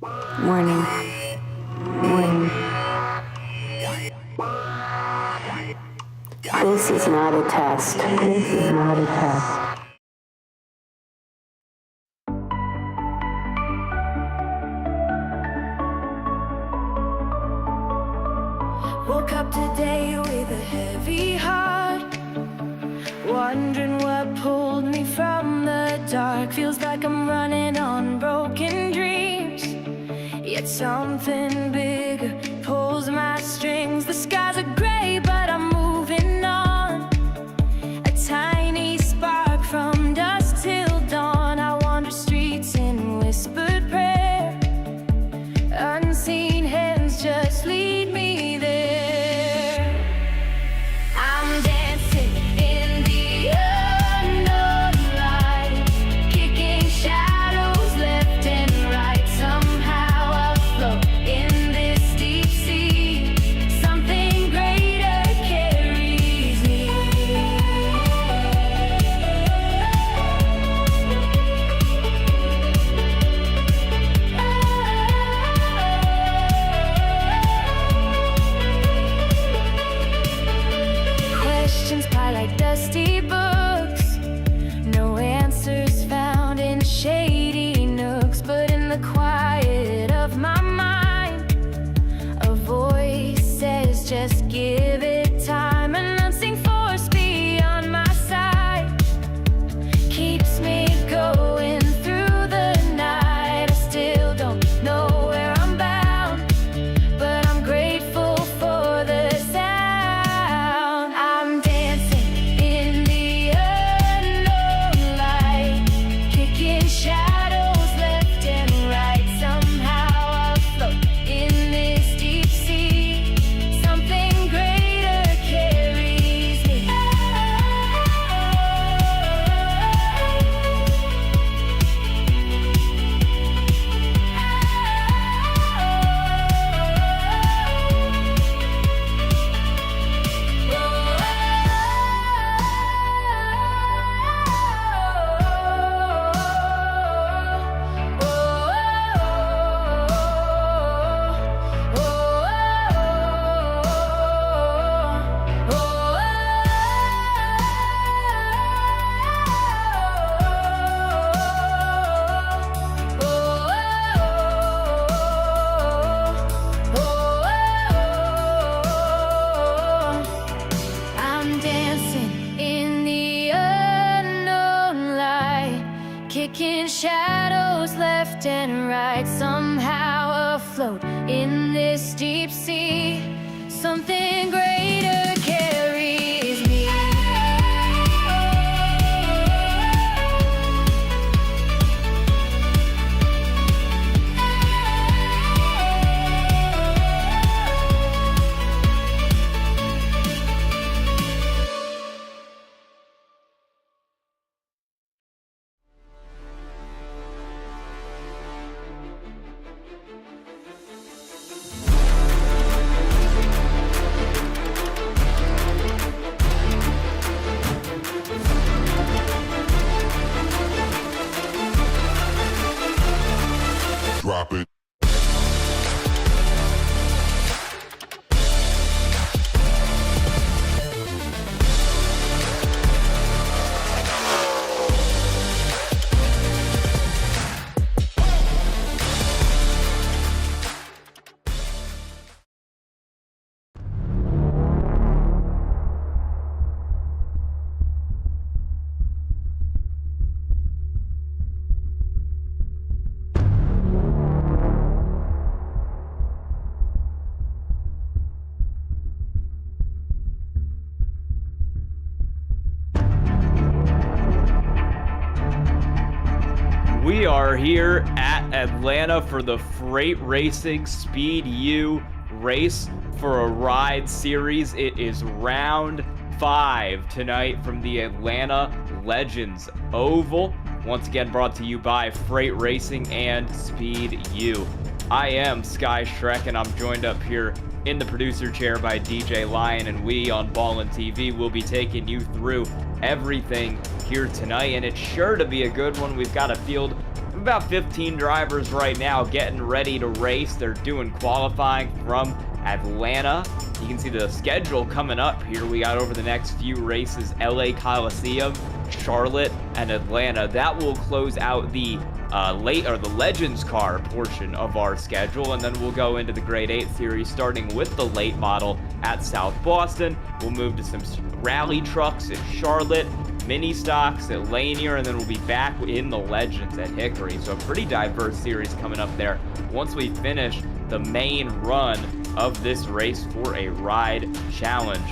Warning. Warning. This is not a test. This is not a test. Woke up today with a heavy heart, wondering what pulled me from the dark. Feels like I'm running on broken dreams, yet something bigger pulls my strings. The skies are gray, but I'm moving on. A tiny spark from dusk till dawn. I wander streets in whispered prayer. Unseen hands just lead me there. I'm dancing in the unknown light, kicking shadows left and right. Somehow afloat in this deep sea, something greater carries me. Questions pile like dusty books, no answers found in shady nooks. But in the quiet of my mind, a voice says just give it time. An unseen force beyond my sight keeps me going through the night. I still don't know where I'm bound, but I'm grateful for the sound. I'm dancing in the unknown light, kicking shadows left and right. Somehow afloat in this deep sea, something greater carries me. I'm dancing in the unknown light, kicking shadows left and right. Somehow afloat in this deep sea, something greater carries me. Drop it. We are here at Atlanta for the Freight Racing SpeedU Race for a Ride series. It is round 5 tonight from the Atlanta Legends Oval. Once again brought to you by Freight Racing and SpeedU. I am Skye Schreck, and I'm joined up here in the producer chair by DJ Lion, and we on Ballin TV will be taking you through everything here tonight, and it's sure to be a good one. We've got a field about 15 drivers right now getting ready to race. They're doing qualifying from Atlanta. You can see the schedule coming up here. We got over the next few races, LA Coliseum, Charlotte, and Atlanta. That will close out the the Legends car portion of our schedule, and then we'll go into the Grade 8 series, starting with the late model at South Boston. We'll move to some rally trucks at Charlotte, mini stocks at Lanier, and then we'll be back in the Legends at Hickory. So a pretty diverse series coming up there once we finish the main run of this race for a ride challenge.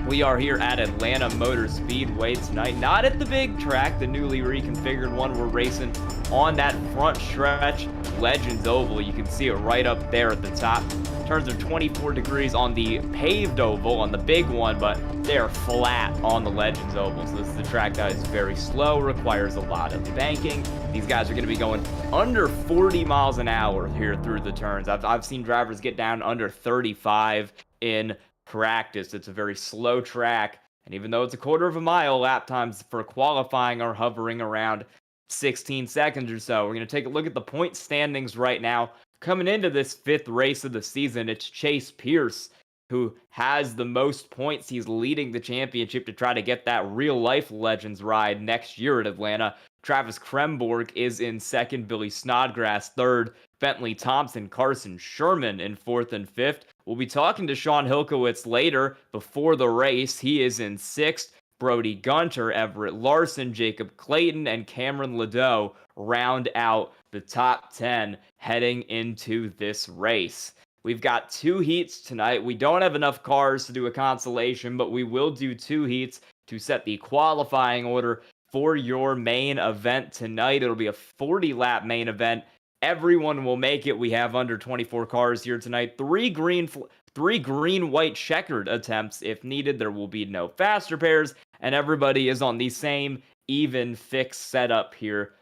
We are here at Atlanta Motor Speedway tonight, not at the big track, the newly reconfigured one. We're racing on that front stretch, Legends Oval. You can see it right up there at the top. Turns are 24 degrees on the paved oval, on the big one, but they're flat on the Legends Oval. So this is the track that is very slow, requires a lot of banking. These guys are going to be going under 40 miles an hour here through the turns. I've seen drivers get down under 35 in practice. It's a very slow track, and even though it's a quarter of a mile, lap times for qualifying are hovering around 16 seconds or so. We're going to take a look at the point standings right now. Coming into this 5th race of the season, it's Chase Pierce who has the most points. He's leading the championship to try to get that real-life Legends ride next year at Atlanta. Travis Kremborg is in 2nd, Billy Snodgrass 3rd, Bentley Thompson, Carson Sherman in 4th and 5th. We'll be talking to Sean Hilkowitz later before the race. He is in 6th. Brody Gunter, Everett Larson, Jacob Clayton, and Cameron Ladeau round out the top 10 heading into this race. We've got 2 heats tonight. We don't have enough cars to do a consolation, but we will do 2 heats to set the qualifying order for your main event tonight. It'll be a 40-lap main event. Everyone will make it. We have under 24 cars here tonight. 3 green-white checkered attempts if needed. There will be no faster pairs, and everybody is on the same even fixed setup here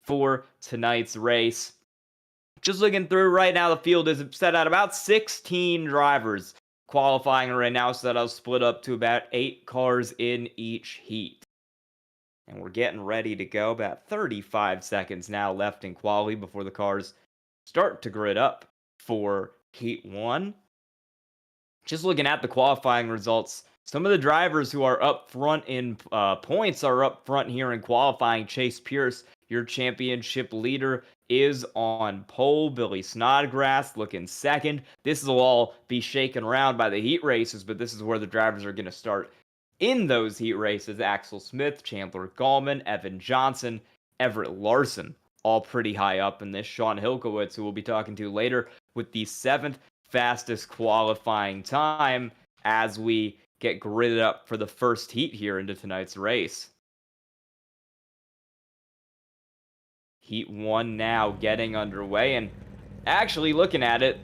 for tonight's race. Just looking through right now, the field is set at about 16 drivers qualifying right now, so that'll split up to about 8 cars in each heat. And we're getting ready to go. About 35 seconds now left in quali before the cars start to grid up for Heat 1. Just looking at the qualifying results, some of the drivers who are up front in points are up front here in qualifying. Chase Pierce, your championship leader, is on pole. Billy Snodgrass looking 2nd. This will all be shaken around by the heat races, but this is where the drivers are going to start in those heat races. Axel Smith, Chandler Gallman, Evan Johnson, Everett Larson, all pretty high up in this. Sean Hilkowitz, who we'll be talking to later, with the 7th fastest qualifying time as we get gridded up for the first heat here into tonight's race. Heat 1 now getting underway, and actually looking at it,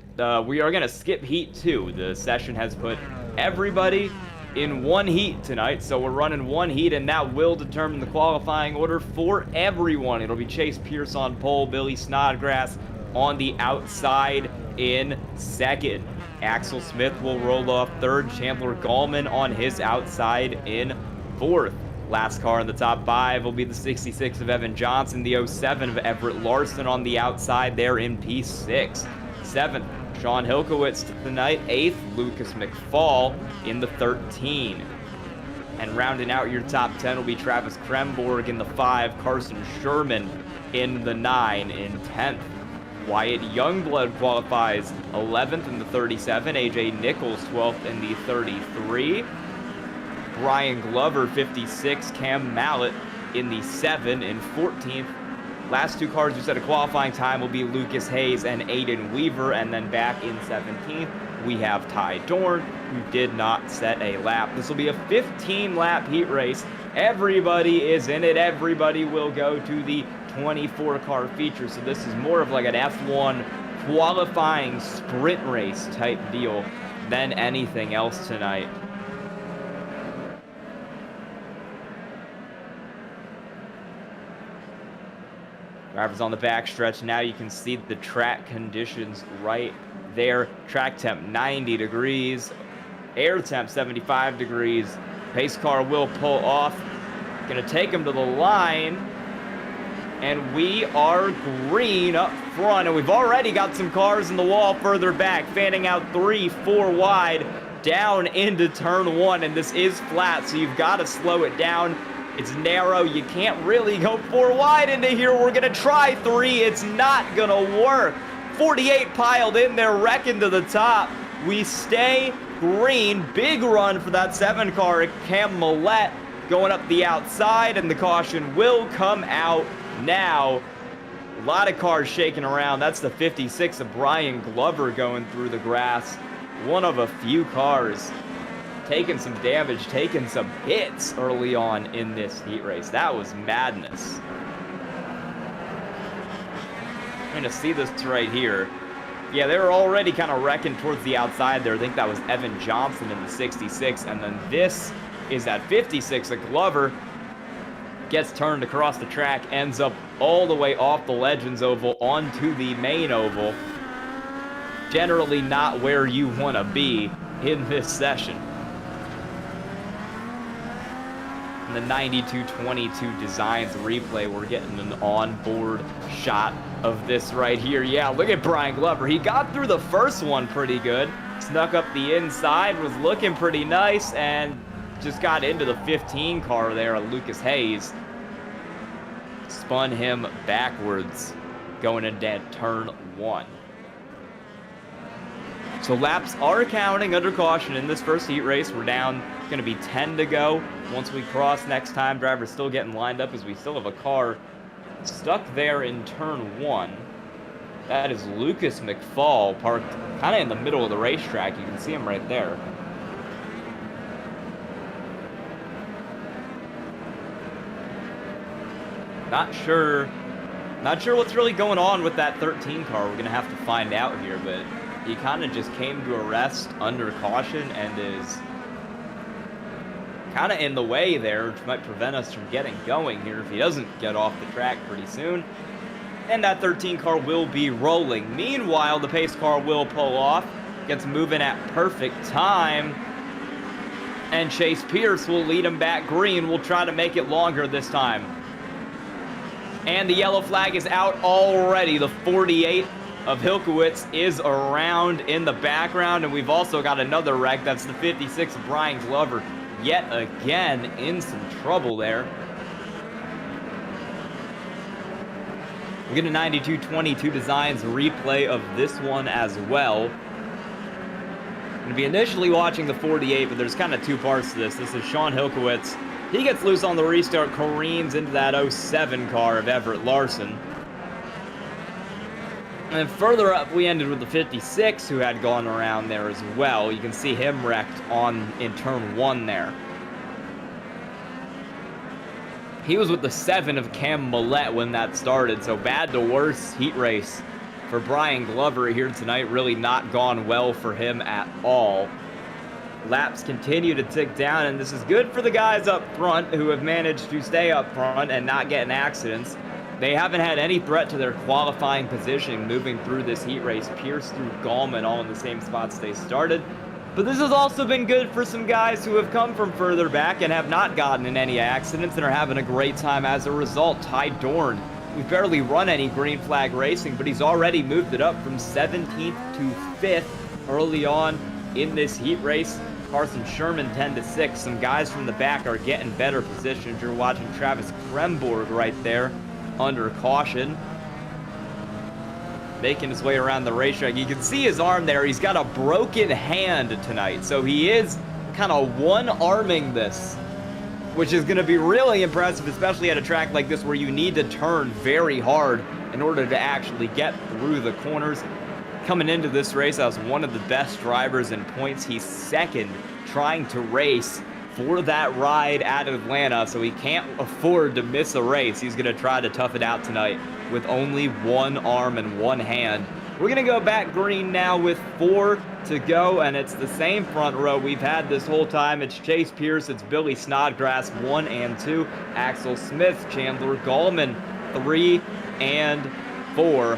we are going to skip Heat 2. The session has put everybody in 1 heat tonight, so we're running 1 heat, and that will determine the qualifying order for everyone. It'll be Chase Pierce on pole, Billy Snodgrass on the outside in 2nd. Axel Smith will roll off 3rd, Chandler Gallman on his outside in 4th. Last car in the top 5 will be the 66 of Evan Johnson, the 07 of Everett Larson on the outside there in P6. 7th, Sean Hilkowitz tonight. 8th, Lucas McFall in the 13. And rounding out your top 10 will be Travis Kremborg in the 5, Carson Sherman in the 9 in 10th. Wyatt Youngblood qualifies 11th in the 37, AJ Nichols 12th in the 33. Brian Glover 56, Cam Mallett in the 7 in 14th. Last 2 cars who set a qualifying time will be Lucas Hayes and Aiden Weaver, and then back in 17th we have Ty Dorn, who did not set a lap. This will be a 15-lap heat race. Everybody is in it. Everybody will go to the 24-car feature, so this is more of like an F1 qualifying sprint race type deal than anything else tonight. Drivers on the backstretch now. You can see the track conditions right there. Track temp 90 degrees, air temp 75 degrees. Pace car will pull off. Gonna take him to the line. And we are green up front, and we've already got some cars in the wall further back, fanning out 3, 4 wide, down into turn 1, and this is flat, so you've got to slow it down. It's narrow. You can't really go 4 wide into here. We're going to try 3. It's not going to work. 48 piled in there, wrecking to the top. We stay green. Big run for that 7 car at Cam Millette going up the outside, and the caution will come out now. A lot of cars shaking around. That's the 56 of Brian Glover going through the grass. One of a few cars taking some damage, taking some hits early on in this heat race. That was madness. I'm going to see this right here. Yeah, they were already kind of wrecking towards the outside there. I think that was Evan Johnson in the 66. And then this is that 56 of Glover. Gets turned across the track, ends up all the way off the Legends Oval onto the main oval. Generally not where you want to be in this session. In the 92-22 Designs replay, we're getting an onboard shot of this right here. Yeah, look at Brian Glover. He got through the first one pretty good. Snuck up the inside, was looking pretty nice, and just got into the 15 car there, Lucas Hayes. Spun him backwards going into turn 1. So laps are counting under caution in this first heat race. We're down, going to be 10 to go. Once we cross next time, driver's still getting lined up as we still have a car stuck there in turn 1. That is Lucas McFall parked kind of in the middle of the racetrack. You can see him right there. Not sure what's really going on with that 13 car. We're going to have to find out here, but he kind of just came to a rest under caution and is kind of in the way there, which might prevent us from getting going here if he doesn't get off the track pretty soon. And that 13 car will be rolling. Meanwhile, the pace car will pull off, gets moving at perfect time, and Chase Pierce will lead him back green. We'll try to make it longer this time. And the yellow flag is out already. The 48 of Hilkowitz is around in the background, and we've also got another wreck. That's the 56 of Brian Glover. Yet again in some trouble there. We get a 92-22 Designs replay of this one as well. I'm going to be initially watching the 48, but there's kind of two parts to this. This is Sean Hilkowitz. He gets loose on the restart, careens into that 07 car of Everett Larson. And then further up, we ended with the 56, who had gone around there as well. You can see him wrecked in turn 1 there. He was with the 7 of Cam Millette when that started, so bad to worse heat race for Brian Glover here tonight. Really not gone well for him at all. Laps continue to tick down, and this is good for the guys up front who have managed to stay up front and not get in accidents. They haven't had any threat to their qualifying position moving through this heat race. Pierce through Gallman all in the same spots they started. But this has also been good for some guys who have come from further back and have not gotten in any accidents and are having a great time as a result. Ty Dorn, we've barely run any green flag racing, but he's already moved it up from 17th to 5th early on in this heat race. Carson Sherman 10-6. Some guys from the back are getting better positions. You're watching Travis Kremborg right there under caution, making his way around the racetrack. You can see his arm there. He's got a broken hand tonight, so he is kind of one-arming this, which is going to be really impressive, especially at a track like this where you need to turn very hard in order to actually get through the corners. Coming into this race, I was one of the best drivers in points. He's second trying to race for that ride at Atlanta, so he can't afford to miss a race. He's going to try to tough it out tonight with only one arm and one hand. We're going to go back green now with 4 to go, and it's the same front row we've had this whole time. It's Chase Pierce, it's Billy Snodgrass, 1 and 2, Axel Smith, Chandler Gallman, 3 and 4.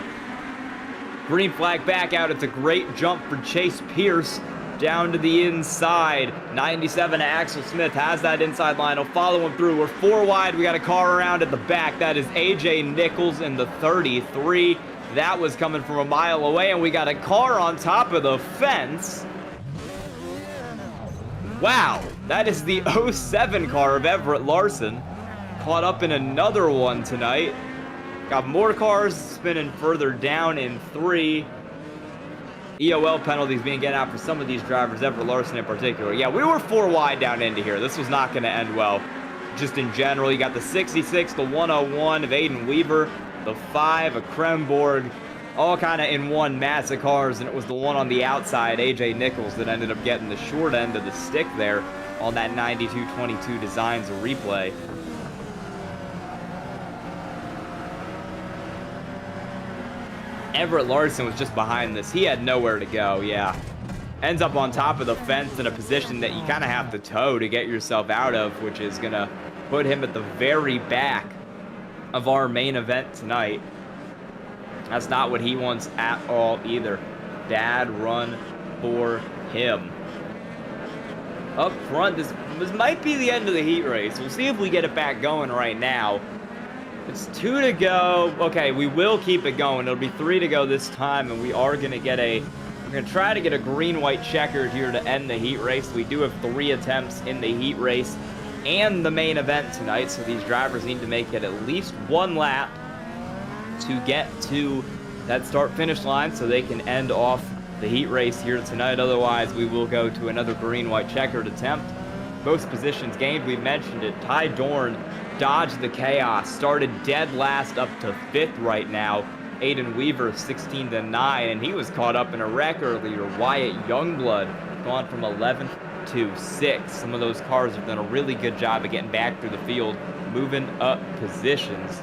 Green flag back out. It's a great jump for Chase Pierce down to the inside. 97 Axel Smith has that inside line. He'll follow him through. We're 4 wide. We got a car around at the back. That is AJ Nichols in the 33. That was coming from a mile away, and we got a car on top of the fence. Wow, that is the 07 car of Everett Larson. Caught up in another one tonight. Got more cars spinning further down in 3. EOL penalties being get out for some of these drivers, Everett Larson in particular. Yeah, we were 4 wide down into here. This was not going to end well. Just in general, you got the 66, the 101 of Aiden Weaver, the 5 of Kremborg, all kind of in one mass of cars, and it was the one on the outside, AJ Nichols, that ended up getting the short end of the stick there on that 92-22 Designs replay. Everett Larson was just behind this. He had nowhere to go, yeah. Ends up on top of the fence in a position that you kind of have to tow to get yourself out of, which is going to put him at the very back of our main event tonight. That's not what he wants at all either. Bad run for him. Up front, this might be the end of the heat race. We'll see if we get it back going right now. It's 2 to go. Okay, we will keep it going. It'll be 3 to go this time, and we are going to get we're going to try to get a green-white checkered here to end the heat race. We do have 3 attempts in the heat race and the main event tonight, so these drivers need to make it at least 1 lap to get to that start-finish line so they can end off the heat race here tonight. Otherwise, we will go to another green-white checkered attempt. Most positions gained, we mentioned it. Ty Dorn dodged the chaos, started dead last up to 5th right now. Aiden Weaver 16 to 9, and he was caught up in a wreck earlier. Wyatt Youngblood gone from 11th to 6th. Some of those cars have done a really good job of getting back through the field, moving up positions.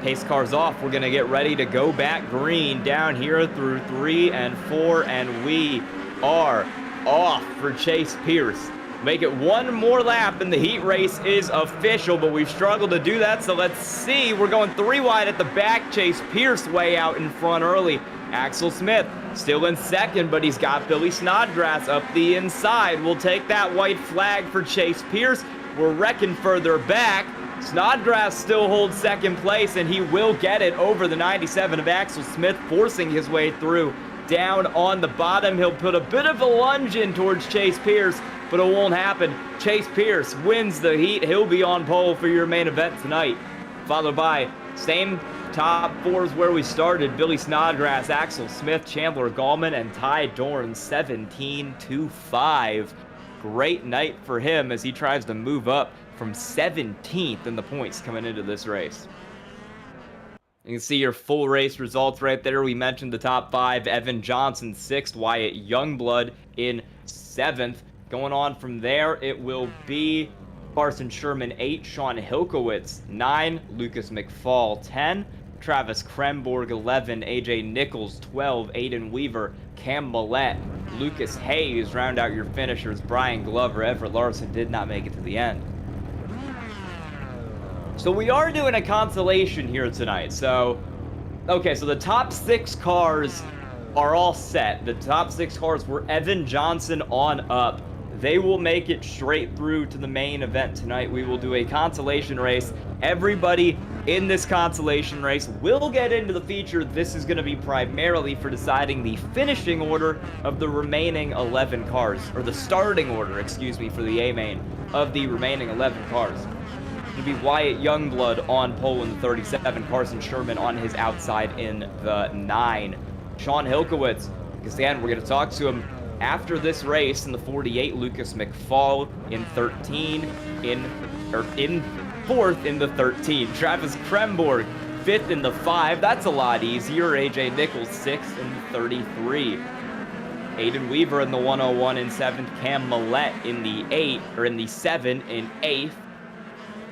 Pace cars off. We're going to get ready to go back green down here through 3 and 4, and we are off for Chase Pierce. Make it 1 more lap and the heat race is official, but we've struggled to do that, so let's see. We're going 3 wide at the back. Chase Pierce way out in front early. Axel Smith still in 2nd, but he's got Billy Snodgrass up the inside. We'll take that white flag for Chase Pierce. We're wrecking further back. Snodgrass still holds 2nd place, and he will get it over the 97 of Axel Smith, forcing his way through. Down on the bottom, he'll put a bit of a lunge in towards Chase Pierce, but it won't happen. Chase Pierce wins the heat. He'll be on pole for your main event tonight. Followed by same top 4s where we started. Billy Snodgrass, Axel Smith, Chandler Gallman, and Ty Dorn 17-5. Great night for him as he tries to move up from 17th in the points coming into this race. You can see your full race results right there. We mentioned the top 5. Evan Johnson 6th, Wyatt Youngblood in 7th. Going on from there, it will be Carson Sherman 8, Sean Hilkowitz 9, Lucas McFall 10, Travis Kremborg 11, AJ Nichols 12, Aiden Weaver, Cam Millette, Lucas Hayes round out your finishers. Brian Glover, Everett Larson did not make it to the end. So we are doing a consolation here tonight. So the top 6 cars are all set. The top 6 cars were Evan Johnson on up. They will make it straight through to the main event tonight. We will do a consolation race. Everybody in this consolation race will get into the feature. This is going to be primarily for deciding the finishing order of the remaining 11 cars, or the starting order, excuse me, for the A-main of the remaining 11 cars. It'll be Wyatt Youngblood on pole in the 37, Carson Sherman on his outside in the 9. Sean Hilkowitz, because again, we're going to talk to him after this race in the 48. Lucas McFall in 13, in 4th in the 13. Travis Kremborg 5th in the 5. That's a lot easier. AJ Nichols 6th in the 33. Aiden Weaver in the 101 in 7th. Cam Millette in the 7 in 8th.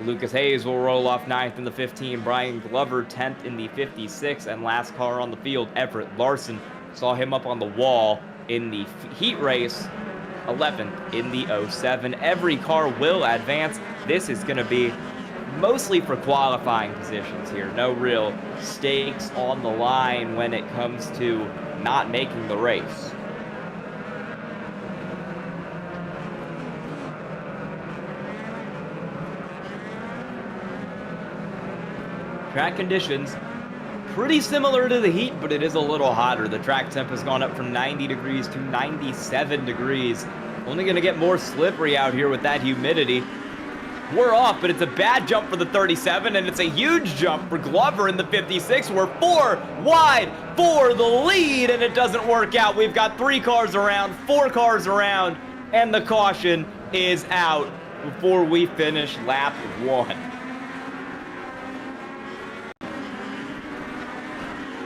Lucas Hayes will roll off 9th in the 15. Brian Glover 10th in the 56. And last car on the field, Everett Larson. Saw him up on the wall in the heat race, 11th in the 07. Every car will advance. This is going to be mostly for qualifying positions here. No real stakes on the line when it comes to not making the race. Track conditions, pretty similar to the heat, but it is a little hotter. The track temp has gone up from 90 degrees to 97 degrees. Only going to get more slippery out here with that humidity. We're off, but it's a bad jump for the 37, and it's a huge jump for Glover in the 56. We're 4 wide for the lead, and it doesn't work out. We've got 3 cars around, 4 cars around, and the caution is out before we finish lap 1.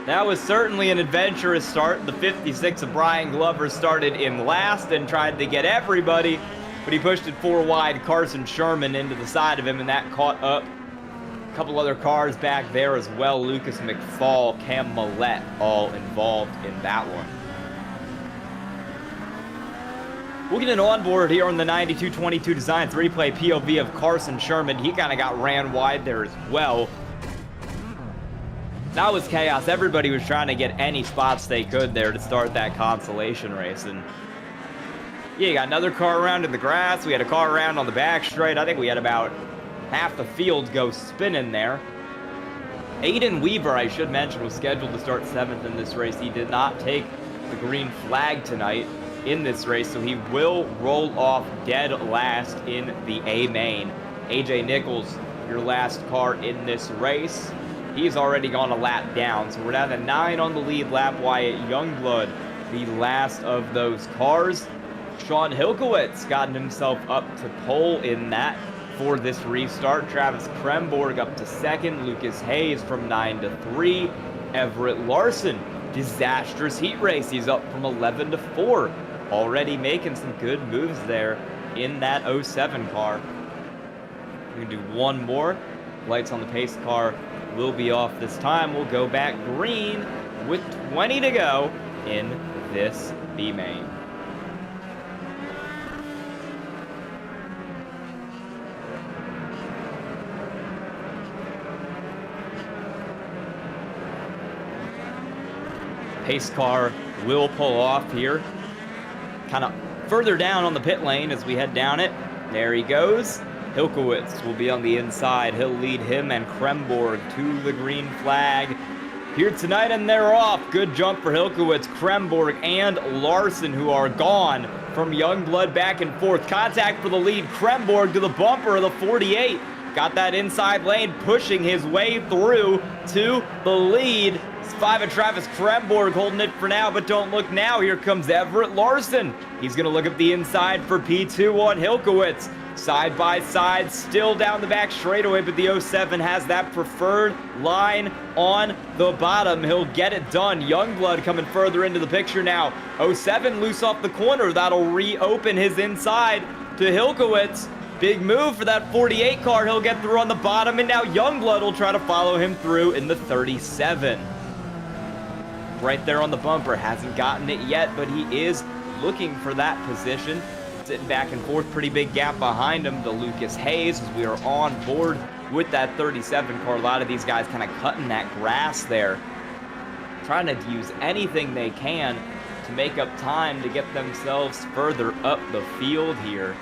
That was certainly an adventurous start. The 56 of Brian Glover started in last and tried to get everybody, but he pushed it 4 wide. Carson Sherman into the side of him, and that caught up a couple other cars back there as well. Lucas McFall, Cam Millette, all involved in that one. We'll get an onboard here on the 9222 Designs replay POV of Carson Sherman. He kind of got ran wide there as well. That was chaos. Everybody was trying to get any spots they could there to start that consolation race. And yeah, you got another car around in the grass. We had a car around on the back straight. I think we had about half the field go spinning there. Aiden Weaver, I should mention, was scheduled to start 7th in this race. He did not take the green flag tonight in this race, so he will roll off dead last in the A main. AJ Nichols, your last car in this race. He's already gone a lap down, so we're down to 9 on the lead lap. Wyatt Youngblood, the last of those cars. Sean Hilkowitz gotten himself up to pole in that for this restart. Travis Kremborg up to 2nd. Lucas Hayes from 9 to 3. Everett Larson, disastrous heat race. He's up from 11 to 4. Already making some good moves there in that 07 car. We can do one more. Lights on the pace car will be off this time. We'll go back green with 20 to go in this B main. Pace car will pull off here. Kind of further down on the pit lane as we head down it. There he goes. Hilkowitz will be on the inside. He'll lead him and Kremborg to the green flag here tonight, and they're off. Good jump for Hilkowitz, Kremborg, and Larson, who are gone from Youngblood back and forth. Contact for the lead. Kremborg to the bumper of the 48. Got that inside lane, pushing his way through to the lead. It's 5 of Travis Kremborg holding it for now, but don't look now. Here comes Everett Larson. He's going to look up the inside for P2 on Hilkowitz. Side by side, still down the back straightaway, but the 07 has that preferred line on the bottom. He'll get it done. Youngblood coming further into the picture now. 07 loose off the corner. That'll reopen his inside to Hilkowitz. Big move for that 48 car. He'll get through on the bottom, and now Youngblood will try to follow him through in the 37. Right there on the bumper. Hasn't gotten it yet, but he is looking for that position. Sitting back and forth, pretty big gap behind him to Lucas Hayes as we are on board with that 37 car. A lot of these guys kind of cutting that grass there, trying to use anything they can to make up time to get themselves further up the field here.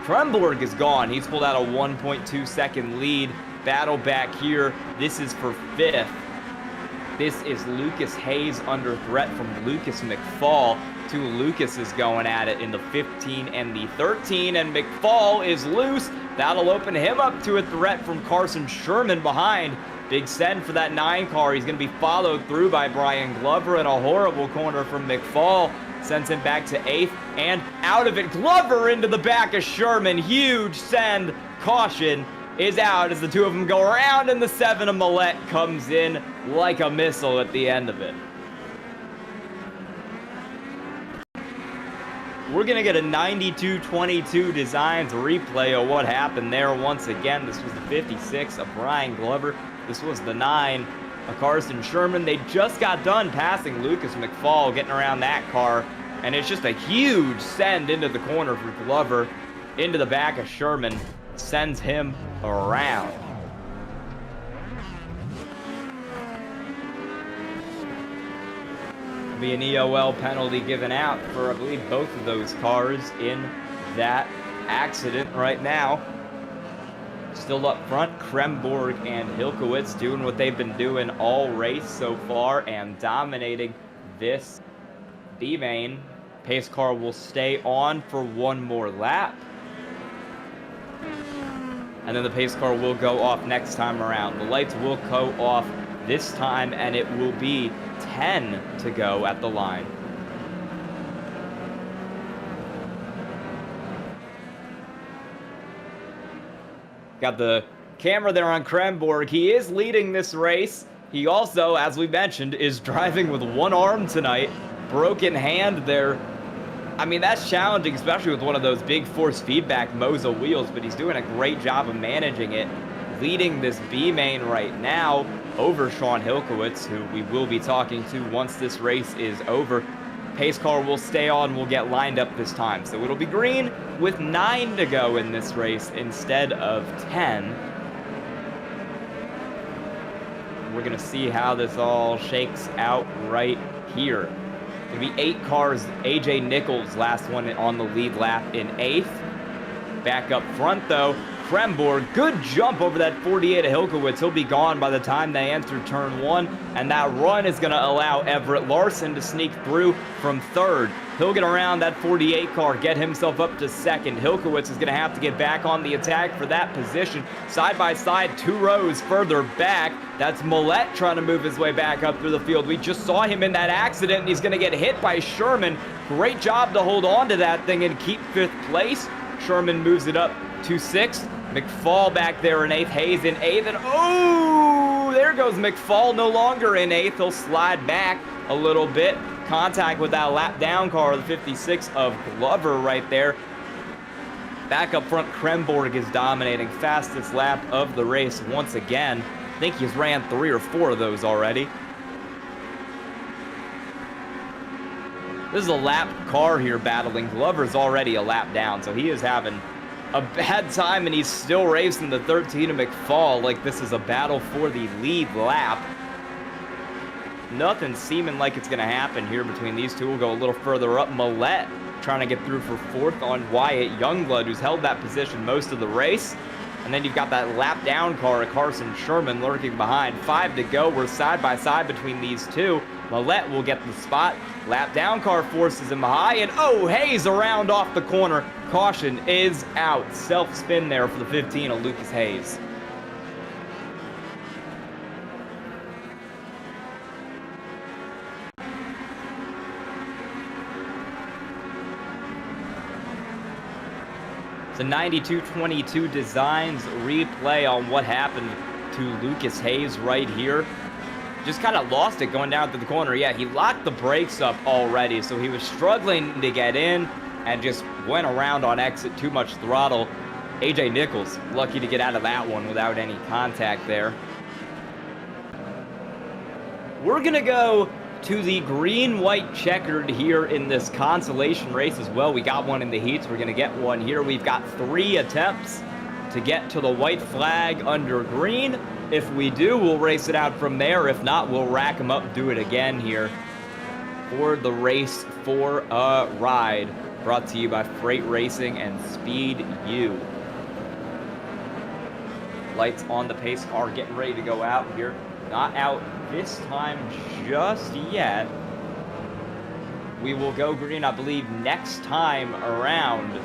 Kremborg is gone. He's pulled out a 1.2 second lead. Battle back here. This is for 5th. This is Lucas Hayes under threat from Lucas McFall. 2 Lucases going at it in the 15 and the 13, and McFall is loose. That'll open him up to a threat from Carson Sherman behind. Big send for that 9 car. He's going to be followed through by Brian Glover, and a horrible corner from McFall sends him back to 8th and out of it. Glover into the back of Sherman. Huge send. Caution is out as the 2 of them go around, and the 7 of Millette comes in like a missile at the end of it. We're going to get a 92-22 Designs replay of what happened there once again. This was the 56 of Brian Glover. This was the 9 of Carson Sherman. They just got done passing Lucas McFall, getting around that car, and it's just a huge send into the corner for Glover, into the back of Sherman. sends him around. Be an EOL penalty given out for, I believe, both of those cars in that accident right now. Still up front, Kremborg and Hilkowitz doing what they've been doing all race so far and dominating this B-main. Pace car will stay on for one more lap. And then the pace car will go off next time around. The lights will go off this time, and it will be 10 to go at the line. Got the camera there on Kremborg. He is leading this race. He also, as we mentioned, is driving with one arm tonight. Broken hand there. I mean, that's challenging, especially with one of those big force feedback Moza wheels, but he's doing a great job of managing it. Leading this B-main right now over Sean Hilkowitz, who we will be talking to once this race is over. Pace car will stay on, will get lined up this time. So it'll be green with 9 to go in this race instead of 10. We're going to see how this all shakes out right here. It's going to be 8 cars. AJ Nichols, last one on the lead lap in 8th. Back up front, though, Kremborg, good jump over that 48 of Hilkowitz. He'll be gone by the time they enter turn 1, and that run is going to allow Everett Larson to sneak through from 3rd. He'll get around that 48 car, get himself up to 2nd. Hilkowitz is going to have to get back on the attack for that position. Side by side, 2 rows further back. That's Millette trying to move his way back up through the field. We just saw him in that accident, and he's going to get hit by Sherman. Great job to hold on to that thing and keep 5th place. Sherman moves it up to 6th. McFall back there in 8th. Hayes in 8th. And oh, there goes McFall, no longer in 8th. He'll slide back a little bit. Contact with that lap down car, the 56 of Glover right there. Back up front, Kremborg is dominating. Fastest lap of the race once again. I think he's ran 3 or 4 of those already. This is a lap car here battling. Glover's already a lap down, so he is having a bad time, and he's still racing the 13 of McFall like this is a battle for the lead lap. Nothing seeming like it's going to happen here between these two. We'll go a little further up. Millette trying to get through for 4th on Wyatt Youngblood, who's held that position most of the race. And then you've got that lap down car, Carson Sherman, lurking behind. 5 to go. We're side by side between these two. Millette will get the spot. Lap down car forces him high, and oh, Hayes around off the corner. Caution is out. Self-spin there for the 15 of Lucas Hayes. The 92-22 Designs replay on what happened to Lucas Hayes right here. Just kind of lost it going down to the corner. Yeah, he locked the brakes up already, so he was struggling to get in and just went around on exit, too much throttle. AJ Nichols, lucky to get out of that one without any contact there. We're going to go to the green-white checkered here in this consolation race as well. We got one in the heats. We're going to get one here. We've got 3 attempts to get to the white flag under green. If we do, we'll race it out from there. If not, we'll rack them up, do it again here for the Race for a Ride. Brought to you by Freight Racing and SpeedU. Lights on the pace car, getting ready to go out here. Not out this time just yet. We will go green, I believe, next time around.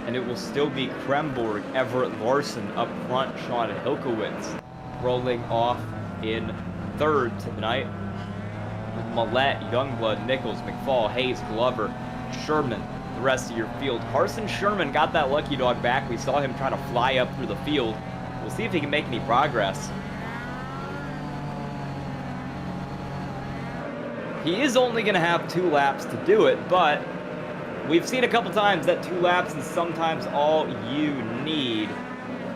And it will still be Kremborg, Everett Larson up front, Sean Hilkowitz rolling off in 3rd tonight. With Millette, Youngblood, Nichols, McFall, Hayes, Glover, Sherman, the rest of your field. Carson Sherman got that lucky dog back. We saw him trying to fly up through the field. We'll see if he can make any progress. He is only going to have 2 laps to do it, but we've seen a couple times that 2 laps is sometimes all you need.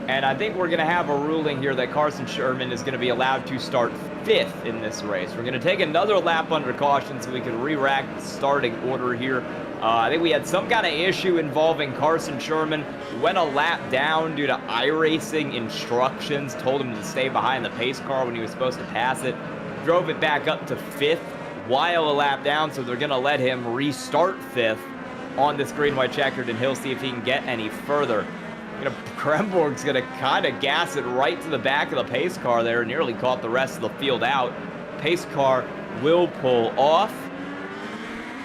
And I think we're going to have a ruling here that Carson Sherman is going to be allowed to start 5th in this race. We're going to take another lap under caution so we can re-rack the starting order here I think we had some kind of issue involving Carson Sherman. Went a lap down due to iRacing instructions. Told him to stay behind the pace car when he was supposed to pass it. Drove it back up to 5th while a lap down, so they're going to let him restart 5th on this green-white checkered, and he'll see if he can get any further. Kremborg's going to kind of gas it right to the back of the pace car there. Nearly caught the rest of the field out. Pace car will pull off.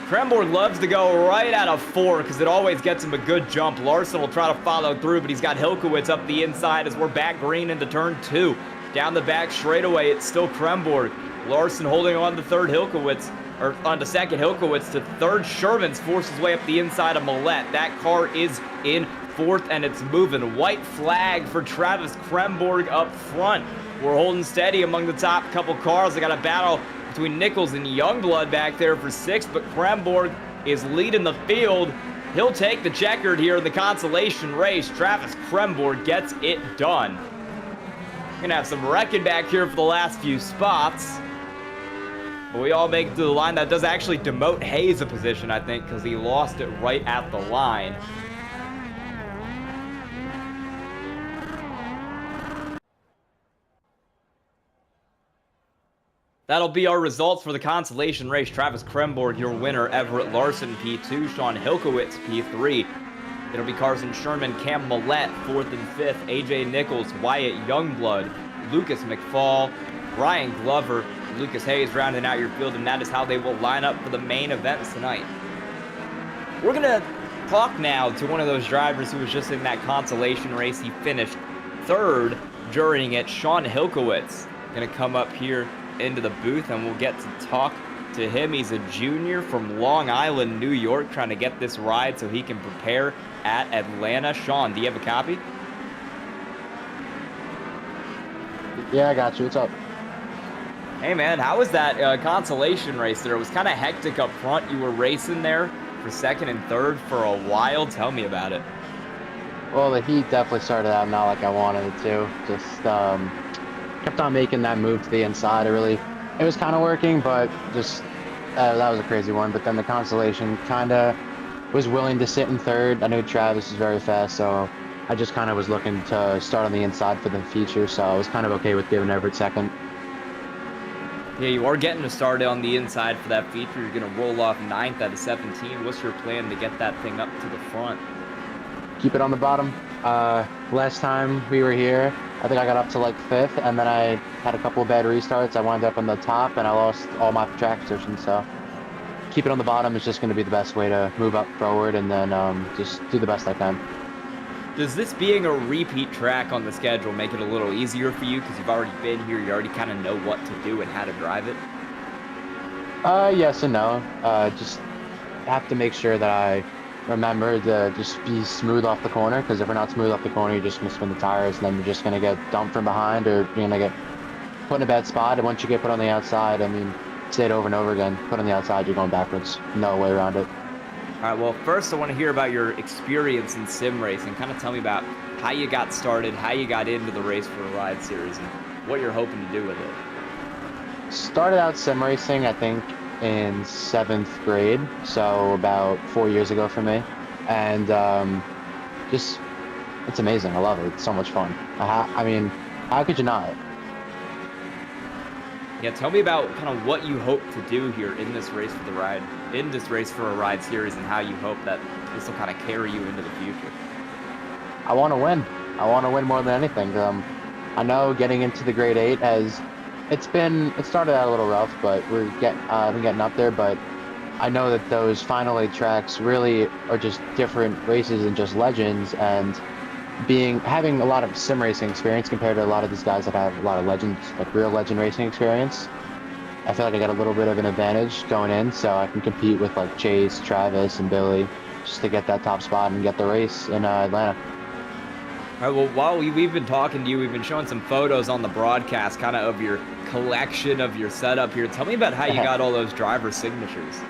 Kremborg loves to go right out of 4 because it always gets him a good jump. Larson will try to follow through, but he's got Hilkowitz up the inside as we're back green into turn 2. Down the back straightaway, it's still Kremborg. Larson holding on to third, Hilkowitz, or on to second, Hilkowitz to third. Sherman's forced his way up the inside of Millette. That car is in 4th and it's moving. White flag for Travis Kremborg up front. We're holding steady among the top couple cars. They got a battle between Nichols and Youngblood back there for 6th, but Kremborg is leading the field. He'll take the checkered here in the consolation race. Travis Kremborg gets it done. Gonna have some wrecking back here for the last few spots. But we all make it to the line. That does actually demote Hayes a position, I think, because he lost it right at the line. That'll be our results for the consolation race. Travis Kremborg, your winner. Everett Larson, P2. Sean Hilkowitz, P3. It'll be Carson Sherman, Cam Millette, 4th and 5th. AJ Nichols, Wyatt Youngblood, Lucas McFall, Ryan Glover, Lucas Hayes rounding out your field, and that is how they will line up for the main events tonight. We're going to talk now to one of those drivers who was just in that consolation race. He finished 3rd during it. Sean Hilkowitz going to come up here into the booth, and we'll get to talk to him. He's a junior from Long Island, New York, trying to get this ride so he can prepare at Atlanta. Sean, do you have a copy? Yeah, I got you. What's up? Hey, man, how was that consolation race there? It was kind of hectic up front. You were racing there for 2nd and 3rd for a while. Tell me about it. Well, the heat definitely started out not like I wanted it to. Just kept on making that move to the inside. It was kind of working, but just that was a crazy one. But then the consolation kind of was willing to sit in 3rd. I knew Travis is very fast, so I just kind of was looking to start on the inside for the feature. So I was kind of okay with giving Everett 2nd. Yeah, you are getting to start on the inside for that feature. You're going to roll off 9th out of 17. What's your plan to get that thing up to the front? Keep it on the bottom. Last time we were here, I think I got up to like 5th, and then I had a couple of bad restarts. I wound up on the top, and I lost all my track positions. So keep it on the bottom is just going to be the best way to move up forward, and then just do the best I can. Does this being a repeat track on the schedule make it a little easier for you because you've already been here, you already kind of know what to do and how to drive it? Yes and no. Just have to make sure that I remember to just be smooth off the corner, because if we're not smooth off the corner, you're just going to spin the tires, and then you're just going to get dumped from behind, or you're going to get put in a bad spot. And once you get put on the outside, I mean, say it over and over again, put on the outside, you're going backwards. No way around it. All right, well, first I want to hear about your experience in sim racing. Kind of tell me about how you got started, how you got into the Race for a Ride series, and what you're hoping to do with it. Started out sim racing, I think, in 7th grade, so about 4 years ago for me. And just, it's amazing. I love it. It's so much fun. I mean, how could you not? Yeah, tell me about kind of what you hope to do here in this Race for the Ride, in this Race for a Ride series, and how you hope that this will kind of carry you into the future. I want to win. I want to win more than anything. I know getting into the grade 8 it started out a little rough, but we're getting up there. But I know that those final 8 tracks really are just different races and just legends, and having a lot of sim racing experience compared to a lot of these guys that have a lot of legends, like real legend racing experience. I feel like I got a little bit of an advantage going in, so I can compete with like Chase, Travis, and Billy just to get that top spot and get the race in Atlanta. All right, well, while we've been talking to you, we've been showing some photos on the broadcast kind of your collection of your setup here. Tell me about how you got all those driver signatures.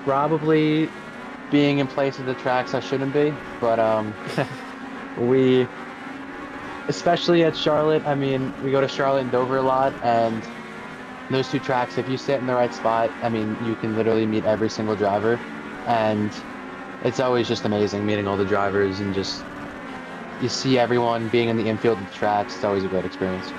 Probably being in place of the tracks I shouldn't be, but we, especially at Charlotte, I mean, we go to Charlotte and Dover a lot, and Those two tracks, if you sit in the right spot, I mean, you can literally meet every single driver, and it's always just amazing meeting all the drivers, and just you see everyone being in the infield of the tracks. It's always a great experience.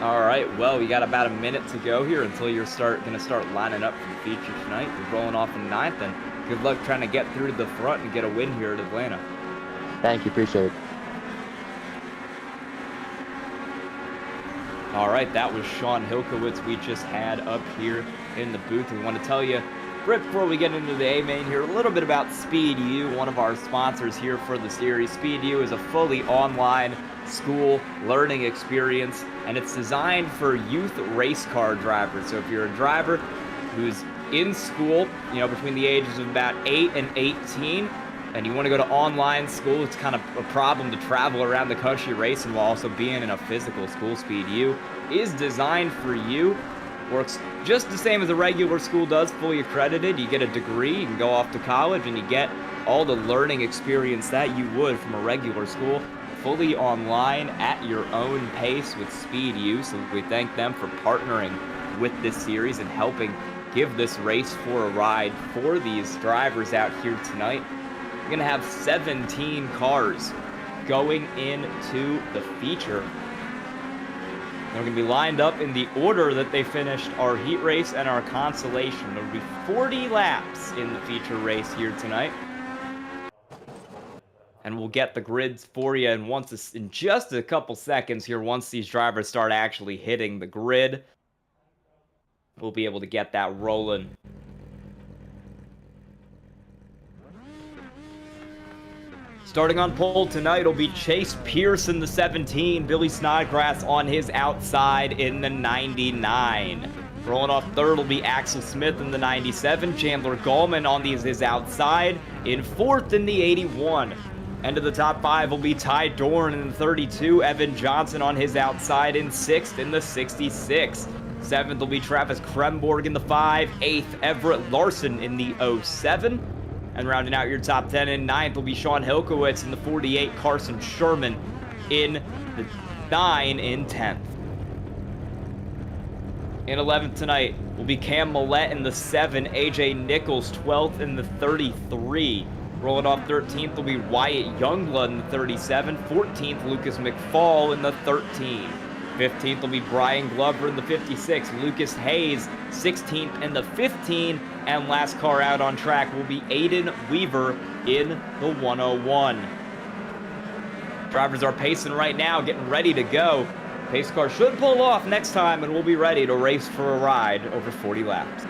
All right, well, we got about a minute to go here until you're gonna start lining up for the feature tonight. You're rolling off in 9th, and good luck trying to get through to the front and get a win here at Atlanta. Thank you, appreciate it. All right, that was Sean Hilkowitz we just had up here in the booth. We want to tell you, right before we get into the A-Main here, a little bit about SpeedU, one of our sponsors here for the series. SpeedU is a fully online school learning experience, and it's designed for youth race car drivers. So if you're a driver who's in school, you know, between the ages of about 8 and 18, and you want to go to online school, it's kind of a problem to travel around the country racing while also being in a physical school. SpeedU is designed for you. Works just the same as a regular school does, fully accredited. You get a degree, you can go off to college, and you get all the learning experience that you would from a regular school, fully online at your own pace with SpeedU. So we thank them for partnering with this series and helping give this race for a ride for these drivers out here tonight. We're going to have 17 cars going into the feature. They're going to be lined up in the order that they finished our heat race and our consolation. There will be 40 laps in the feature race here tonight. And we'll get the grids for you in just a couple seconds here. Once these drivers start actually hitting the grid, we'll be able to get that rolling. Starting on pole tonight will be Chase Pierce in the 17, Billy Snodgrass on his outside in the 99. Rolling off third will be Axel Smith in the 97, Chandler Gallman on his outside in fourth in the 81. End of the top 5 will be Ty Dorn in the 32, Evan Johnson on his outside in 6th in the 66. 7th will be Travis Kremborg in the 5, 8th Everett Larson in the 07. And rounding out your top 10 in 9th will be Sean Hilkowitz in the 48, Carson Sherman in the 9 in 10th. In 11th tonight will be Cam Millette in the 7, AJ Nichols 12th in the 33. Rolling off 13th will be Wyatt Youngblood in the 37, 14th Lucas McFall in the 13. 15th will be Brian Glover in the 56, Lucas Hayes 16th in the 15, and last car out on track will be Aiden Weaver in the 101. Drivers are pacing right now, getting ready to go. Pace car should pull off next time, and we'll be ready to race for a ride over 40 laps.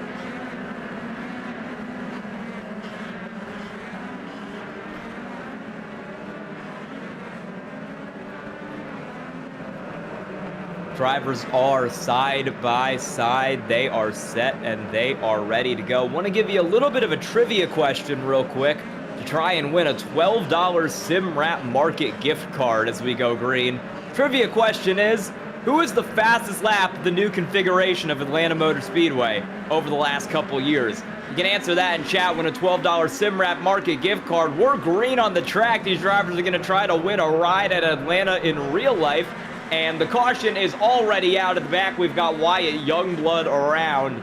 Drivers are side by side. They are set and they are ready to go. Want to give you a little bit of a trivia question real quick to try and win a $12 SimWrap Market gift card as we go green. Trivia question is, who is the fastest lap of the new configuration of Atlanta Motor Speedway over the last couple years? You can answer that in chat. Win a $12 SimWrap Market gift card. We're green on the track. These drivers are going to try to win a ride at Atlanta in real life. And the caution is already out at the back. We've got Wyatt Youngblood around,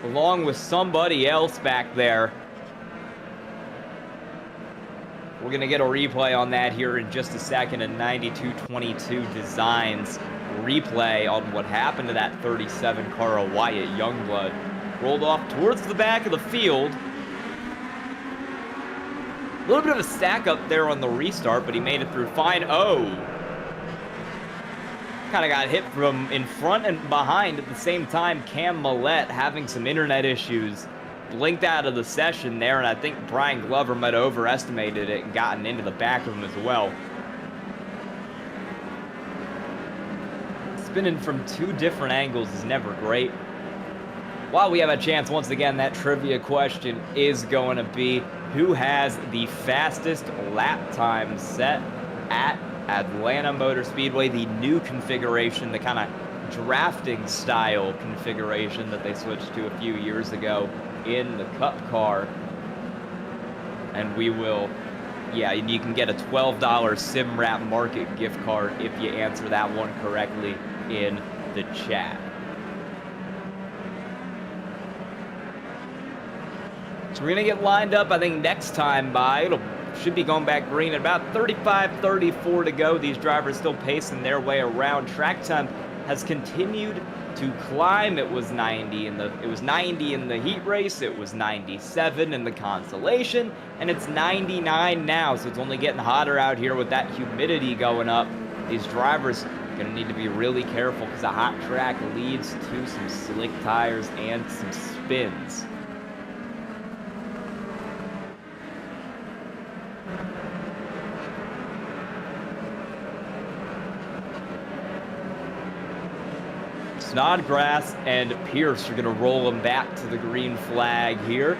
along with somebody else back there. We're going to get a replay on that here in just a second. A 92-22 Designs replay on what happened to that 37 car of Wyatt Youngblood. Rolled off towards the back of the field. A little bit of a stack up there on the restart, but he made it through fine. Oh! Kind of got hit from in front and behind at the same time. Cam Millette having some internet issues, blinked out of the session there, and I think Brian Glover might have overestimated it and gotten into the back of him as well. Spinning from two different angles is never great. While we have a chance, once again, that trivia question is going to be, who has the fastest lap time set at Atlanta Motor Speedway, the new configuration, the kind of drafting style configuration that they switched to a few years ago in the Cup car. And we will, yeah, and you can get a $12 SimWrap Market gift card if you answer that one correctly in the chat. So we're going to get lined up, I think, next time by, should be going back green at about 35-34 to go. These drivers still pacing their way around. Track time has continued to climb. It was 90 in the heat race. It was 97 in the consolation, and it's 99 now. So it's only getting hotter out here with that humidity going up. These drivers are gonna need to be really careful because a hot track leads to some slick tires and some spins. Snodgrass and Pierce are going to roll him back to the green flag here.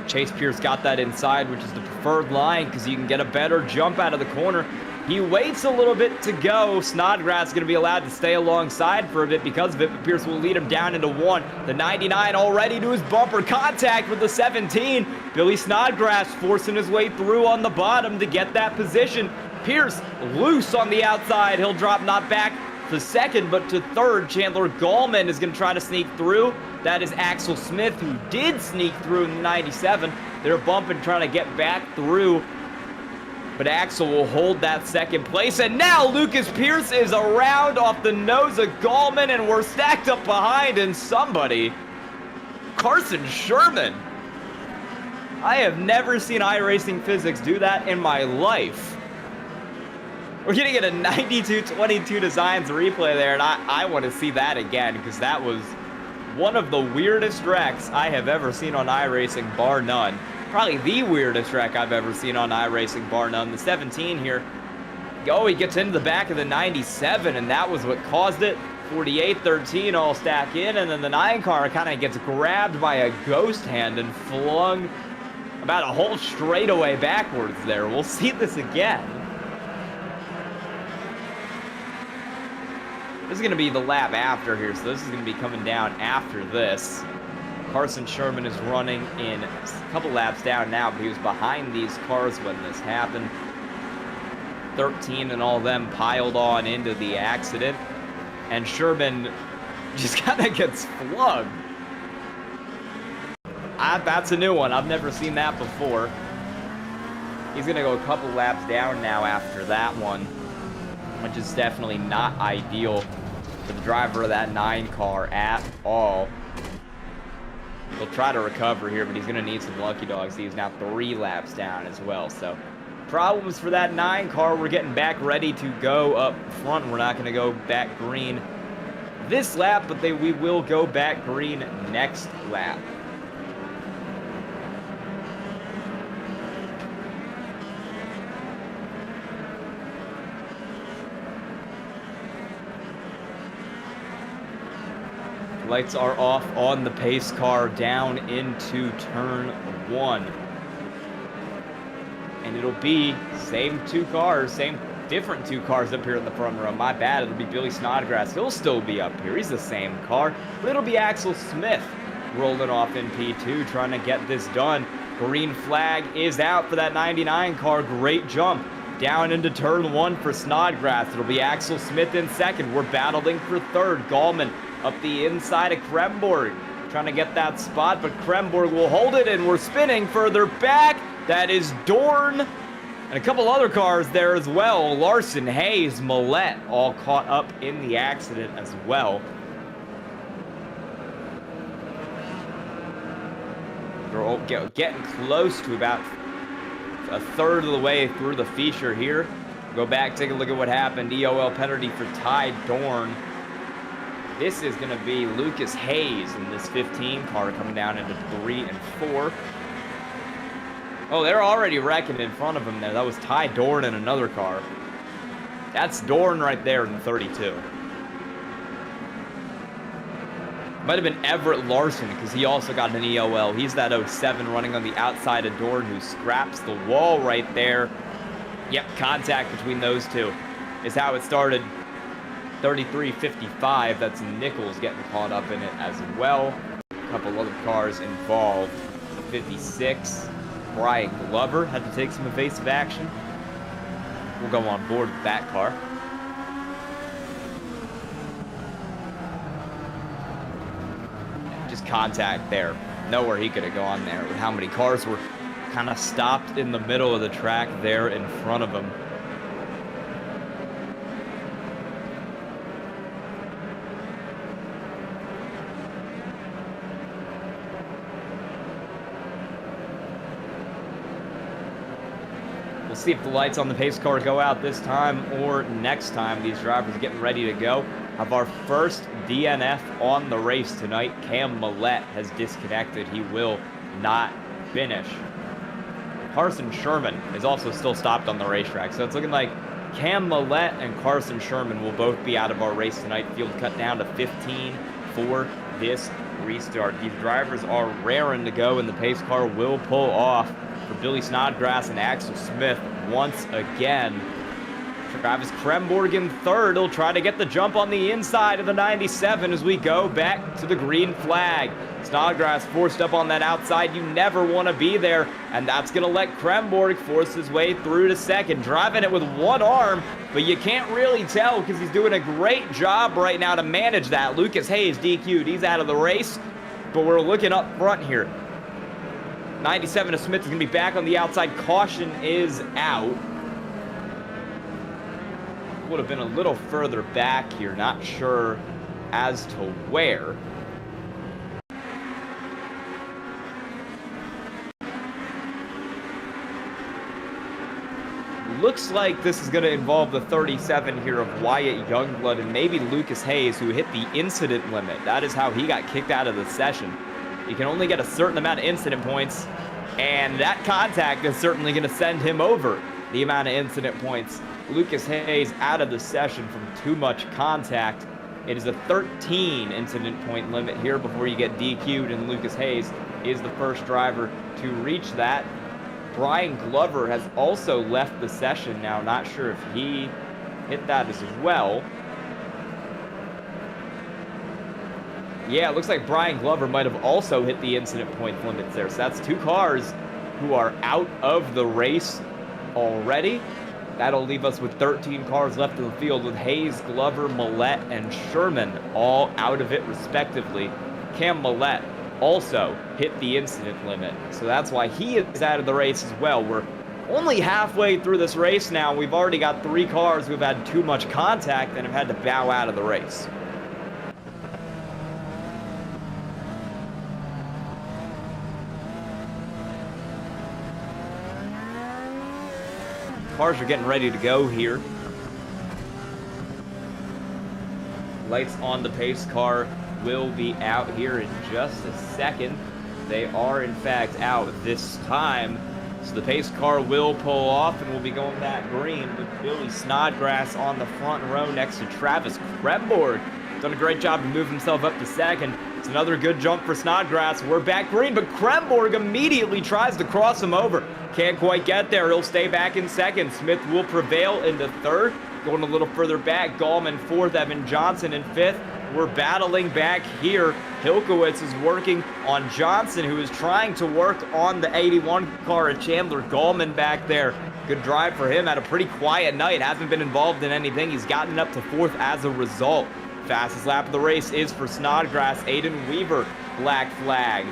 Chase Pierce got that inside, which is the preferred line because you can get a better jump out of the corner. He waits a little bit to go. Snodgrass is going to be allowed to stay alongside for a bit because of it, but Pierce will lead him down into one. The 99 already to his bumper contact with the 17. Billy Snodgrass forcing his way through on the bottom to get that position. Pierce loose on the outside. He'll drop not back to second, but to third. Chandler Gallman is going to try to sneak through. That is Axel Smith, who did sneak through in the 97. They're bumping, trying to get back through, but Axel will hold that second place. And now Lucas Pierce is around off the nose of Gallman, and we're stacked up behind, and somebody, Carson Sherman. I have never seen iRacing physics do that in my life. We're going to get a 92-22 Designs replay there, and I want to see that again because that was one of the weirdest wrecks I have ever seen on iRacing, bar none. Probably the weirdest wreck I've ever seen on iRacing, bar none. The 17 here. Oh, he gets into the back of the 97, and that was what caused it. 48-13 all stack in, and then the 9 car kind of gets grabbed by a ghost hand and flung about a whole straightaway backwards there. We'll see this again. This is going to be the lap after here, so this is going to be coming down after this. Carson Sherman is running in a couple laps down now, but he was behind these cars when this happened. 13 and all them piled on into the accident, and Sherman just kind of gets slugged. That's a new one. I've never seen that before. He's going to go a couple laps down now after that one, which is definitely not ideal for the driver of that 9 car at all. He'll try to recover here, but he's going to need some lucky dogs. He's now 3 laps down as well. So problems for that 9 car. We're getting back ready to go up front. We're not going to go back green this lap, but we will go back green next lap. Lights are off on the pace car down into turn 1. And it'll be same 2 cars, different 2 cars up here in the front row. My bad, it'll be Billy Snodgrass. He'll still be up here. He's the same car. But it'll be Axel Smith rolling off in P2, trying to get this done. Green flag is out for that 99 car. Great jump down into turn 1 for Snodgrass. It'll be Axel Smith in second. We're battling for third. Gallman up the inside of Kremborg, trying to get that spot, but Kremborg will hold it, and we're spinning further back. That is Dorn, and a couple other cars there as well. Larson, Hayes, Millette, all caught up in the accident as well. They're all getting close to about a third of the way through the feature here. Go back, take a look at what happened. EOL penalty for Ty Dorn. This is going to be Lucas Hayes in this 15 car coming down into 3 and 4. Oh, they're already wrecking in front of him there. That was Ty Dorn in another car. That's Dorn right there in the 32. Might have been Everett Larson because he also got an EOL. He's that 07 running on the outside of Dorn who scraps the wall right there. Yep, contact between those two is how it started. 33-55, that's Nichols getting caught up in it as well. A couple other cars involved. 56, Brian Glover had to take some evasive action. We'll go on board with that car. Just contact there. nowhere he could have gone there with how many cars were kind of stopped in the middle of the track there in front of him. We'll see if the lights on the pace car go out this time or next time. These drivers are getting ready to go. Have our first DNF on the race tonight. Cam Millette has disconnected. He will not finish. Carson Sherman is also still stopped on the racetrack. So it's looking like Cam Millette and Carson Sherman will both be out of our race tonight. Field cut down to 15 for this restart. These drivers are raring to go, and the pace car will pull off for Billy Snodgrass and Axel Smith once again. Travis Kremborg in third. He'll try to get the jump on the inside of the 97 as we go back to the green flag. Snodgrass forced up on that outside. You never want to be there, and that's going to let Kremborg force his way through to second. Driving it with one arm, but you can't really tell because he's doing a great job right now to manage that. Lucas Hayes DQ'd. He's out of the race, but we're looking up front here. 97 of Smith is going to be back on the outside. Caution is out. Would have been a little further back here. Not sure as to where. Looks like this is going to involve the 37 here of Wyatt Youngblood and maybe Lucas Hayes, who hit the incident limit. That is how he got kicked out of the session. You can only get a certain amount of incident points, and that contact is certainly going to send him over the amount of incident points. Lucas Hayes out of the session from too much contact. It is a 13 incident point limit here before you get DQ'd, and Lucas Hayes is the first driver to reach that. Brian Glover has also left the session now. Not sure if he hit that as well. Yeah, it looks like Brian Glover might have also hit the incident point limits there. So that's two cars who are out of the race already. That'll leave us with 13 cars left in the field with Hayes, Glover, Millette, and Sherman all out of it respectively. Cam Millette also hit the incident limit, so that's why he is out of the race as well. We're only halfway through this race now. We've already got 3 cars who've had too much contact and have had to bow out of the race. Cars are getting ready to go here. Lights on the pace car will be out here in just a second. They are in fact out this time. So the pace car will pull off and we'll be going that green with Billy Snodgrass on the front row next to Travis Kremborg. Done a great job to move himself up to second. It's another good jump for Snodgrass. We're back green, but Kremborg immediately tries to cross him over. Can't quite get there. He'll stay back in second. Smith will prevail into third. Going a little further back, Gallman fourth, Evan Johnson in fifth. We're battling back here. Hilkowitz is working on Johnson, who is trying to work on the 81 car of Chandler Gallman back there. Good drive for him. Had a pretty quiet night. Hasn't been involved in anything. He's gotten up to fourth as a result. Fastest lap of the race is for Snodgrass. Aiden Weaver, black flag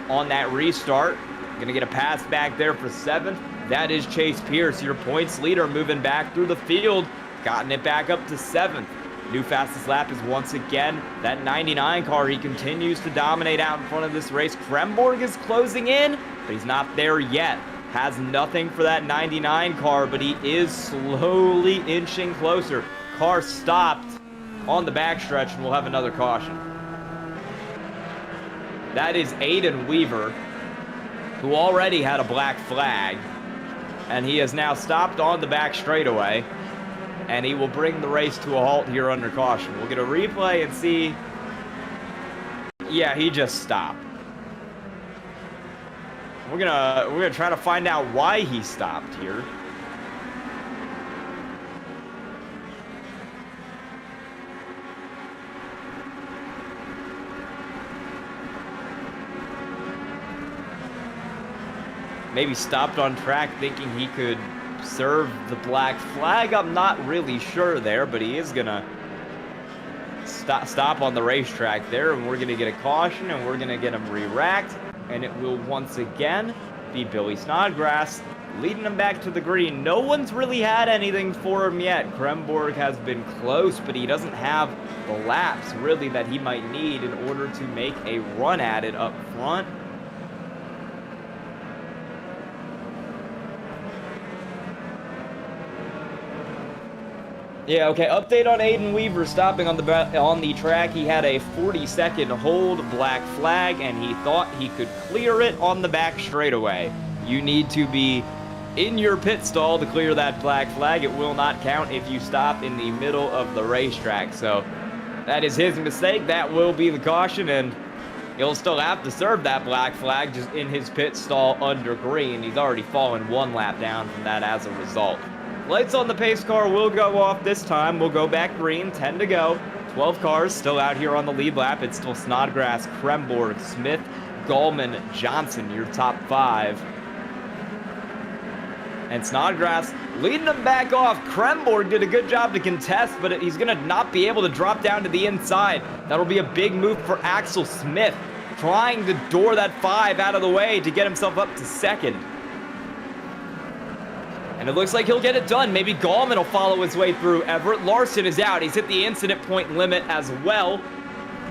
on that restart. Gonna get a pass back there for seventh. That is Chase Pierce, your points leader, moving back through the field. Gotten it back up to seventh. New fastest lap is once again that 99 car. He continues to dominate out in front of this race. Kremborg is closing in, but he's not there yet. Has nothing for that 99 car, but he is slowly inching closer. Car stopped on the backstretch, and we'll have another caution. That is Aiden Weaver, who already had a black flag, and he has now stopped on the back straightaway, and he will bring the race to a halt here under caution. We'll get a replay and see. Yeah, he just stopped. We're gonna try to find out why he stopped here. Maybe stopped on track thinking he could serve the black flag. I'm not really sure there, but he is gonna stop on the racetrack there, and we're going to get a caution, and we're going to get him re-racked, and it will once again be Billy Snodgrass leading him back to the green. No one's really had anything for him yet. Kremborg has been close, but he doesn't have the laps really that he might need in order to make a run at it up front. Yeah, okay, update on Aiden Weaver stopping on the track. He had a 40-second hold, black flag, and he thought he could clear it on the back straightaway. You need to be in your pit stall to clear that black flag. It will not count if you stop in the middle of the racetrack. So that is his mistake. That will be the caution, and he'll still have to serve that black flag just in his pit stall under green. He's already fallen one lap down from that as a result. Lights on the pace car will go off this time. We'll go back green, 10 to go. 12 cars still out here on the lead lap. It's still Snodgrass, Kremborg, Smith, Gallman, Johnson, your top 5. And Snodgrass leading them back off. Kremborg did a good job to contest, but he's going to not be able to drop down to the inside. That'll be a big move for Axel Smith, trying to door that 5 out of the way to get himself up to second. And it looks like he'll get it done. Maybe Gallman will follow his way through. Everett Larson is out. He's hit the incident point limit as well.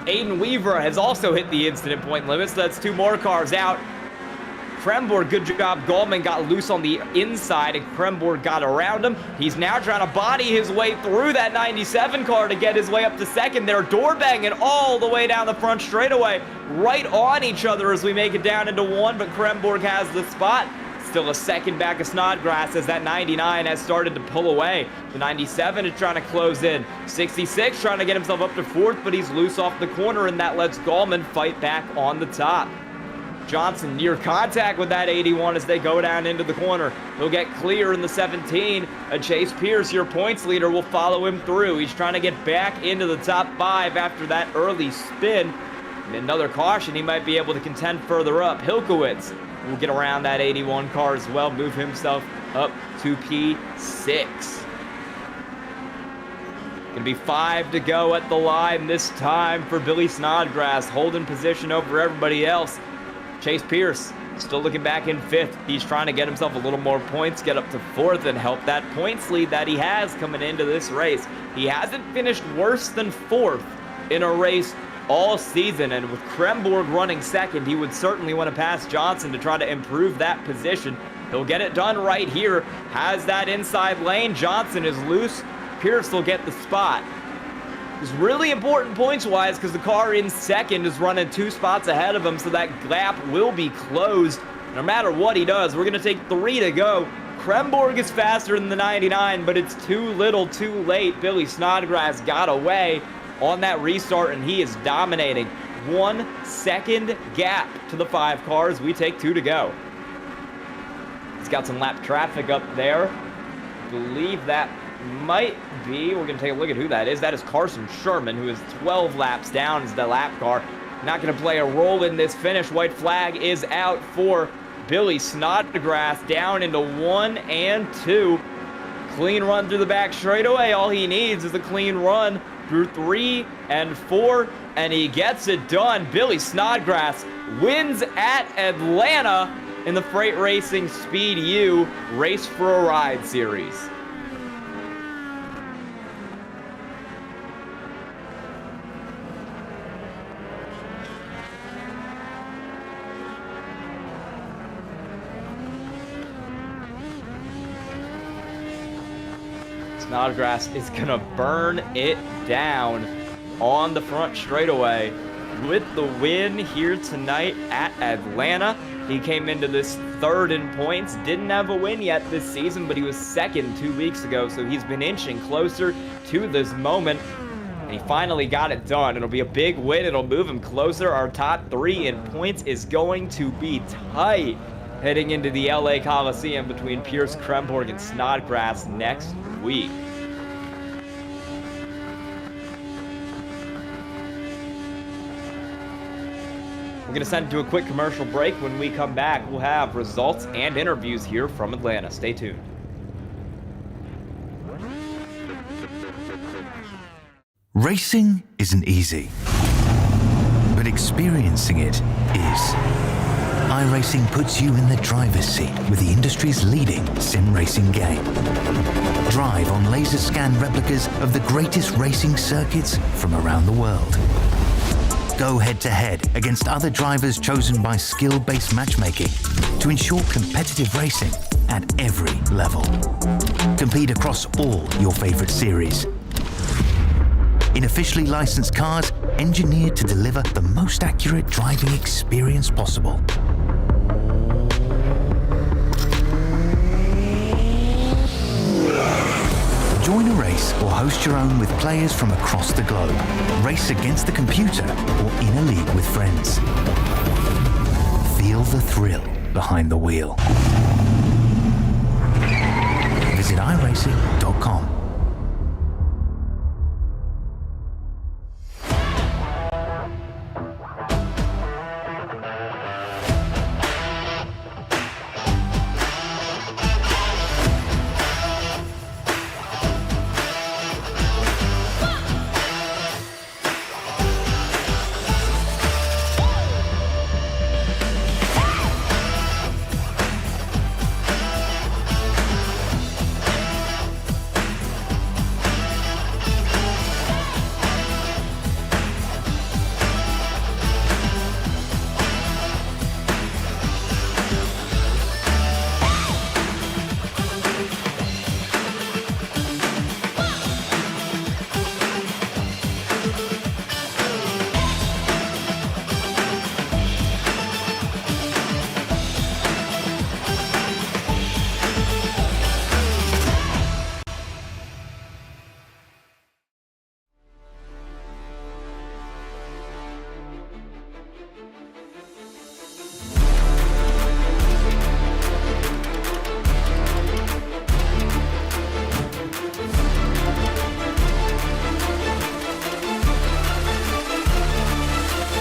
Aiden Weaver has also hit the incident point limit, so that's 2 more cars out. Kremborg, good job. Gallman got loose on the inside, and Kremborg got around him. He's now trying to body his way through that 97 car to get his way up to second. They're door banging all the way down the front straightaway, right on each other as we make it down into 1, but Kremborg has the spot. Still a second back of Snodgrass as that 99 has started to pull away. The 97 is trying to close in. 66 trying to get himself up to 4th, but he's loose off the corner, and that lets Gallman fight back on the top. Johnson near contact with that 81 as they go down into the corner. He'll get clear in the 17. Chase Pierce, your points leader, will follow him through. He's trying to get back into the top 5 after that early spin. And another caution, he might be able to contend further up. Hilkowitz will get around that 81 car as well, move himself up to P6. Gonna be 5 to go at the line this time for Billy Snodgrass, holding position over everybody else. Chase Pierce still looking back in 5th. He's trying to get himself a little more points, get up to 4th, and help that points lead that he has coming into this race. He hasn't finished worse than 4th in a race all season, and with Kremborg running 2nd, he would certainly want to pass Johnson to try to improve that position. He'll get it done right here. Has that inside lane. Johnson is loose. Pierce will get the spot. It's really important points-wise because the car in 2nd is running 2 spots ahead of him, so that gap will be closed. No matter what he does, we're going to take 3 to go. Kremborg is faster than the 99, but it's too little too late. Billy Snodgrass got away on that restart, and he is dominating. 1 second gap to the 5 cars. We take 2 to go. He's got some lap traffic up there. I believe that might be, we're going to take a look at who that is. That is Carson Sherman, who is 12 laps down as the lap car. Not going to play a role in this finish. White flag is out for Billy Snodgrass, down into 1 and 2. Clean run through the back straightaway. All he needs is a clean run through 3 and 4, and he gets it done. Billy Snodgrass wins at Atlanta in the Freight Racing SpeedU Race for a Ride series. Snodgrass is gonna burn it down on the front straightaway with the win here tonight at Atlanta. He came into this 3rd in points, didn't have a win yet this season, but he was 2nd 2 weeks ago, so he's been inching closer to this moment, and he finally got it done. It'll be a big win. It'll move him closer. Our top 3 in points is going to be tight heading into the LA Coliseum between Pierce, Kremborg, and Snodgrass next week. We're going to send it to a quick commercial break. When we come back, we'll have results and interviews here from Atlanta. Stay tuned. Racing isn't easy, but experiencing it is. iRacing puts you in the driver's seat with the industry's leading sim racing game. Drive on laser scan replicas of the greatest racing circuits from around the world. Go head-to-head against other drivers chosen by skill-based matchmaking to ensure competitive racing at every level. Compete across all your favorite series. In officially licensed cars, engineered to deliver the most accurate driving experience possible. Join a race or host your own with players from across the globe. Race against the computer or in a league with friends. Feel the thrill behind the wheel. Visit iRacing.com.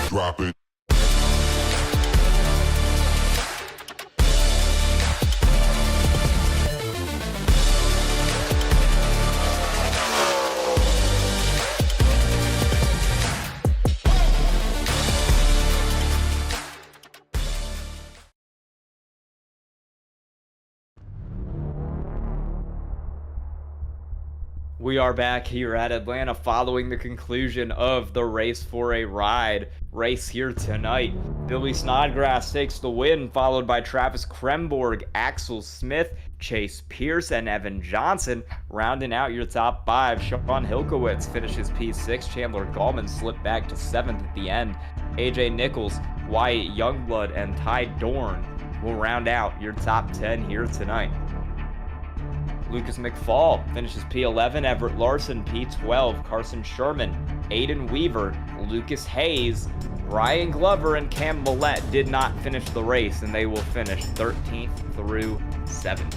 Drop it. We are back here at Atlanta following the conclusion of the Race for a Ride race here tonight. Billy Snodgrass takes the win, followed by Travis Kremborg, Axel Smith, Chase Pierce, and Evan Johnson. Rounding out your top five, Sean Hilkowitz finishes P6. Chandler Gallman slipped back to 7th at the end. AJ Nichols, Wyatt Youngblood, and Ty Dorn will round out your top 10 here tonight. Lucas McFall finishes P11, Everett Larson P12, Carson Sherman, Aiden Weaver, Lucas Hayes, Ryan Glover, and Cam Millette did not finish the race, and they will finish 13th through 17th.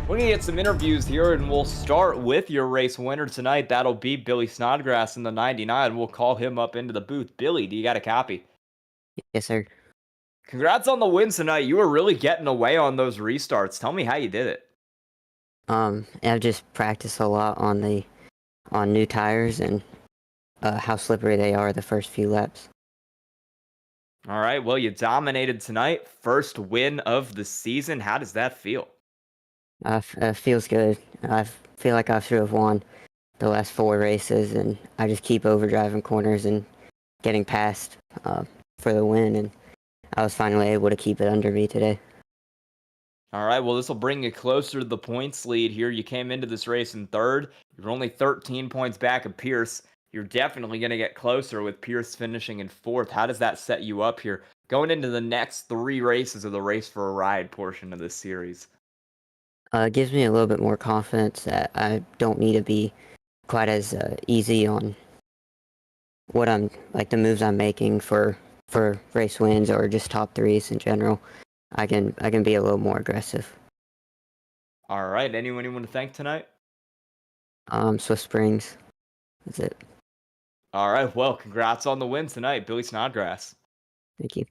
We're going to get some interviews here, and we'll start with your race winner tonight. That'll be Billy Snodgrass in the 99. We'll call him up into the booth. Billy, do you got a copy? Yes, sir. Congrats on the win tonight. You were really getting away on those restarts. Tell me how you did it. I've just practiced a lot on new tires and how slippery they are the first few laps. All right, well, you dominated tonight. First win of the season. How does that feel? Feels good. I feel like I should have won the last 4 races, and I just keep overdriving corners and getting past for the win, and I was finally able to keep it under me today. All right, well, this will bring you closer to the points lead here. You came into this race in 3rd. You're only 13 points back of Pierce. You're definitely going to get closer with Pierce finishing in 4th. How does that set you up here going into the next 3 races of the Race for a Ride portion of this series? It gives me a little bit more confidence that I don't need to be quite as easy on what I'm like the moves I'm making for race wins or just top 3s in general. I can be a little more aggressive. All right, anyone you want to thank tonight? Swift Springs. That's it. All right, well, congrats on the win tonight, Billy Snodgrass. Thank you.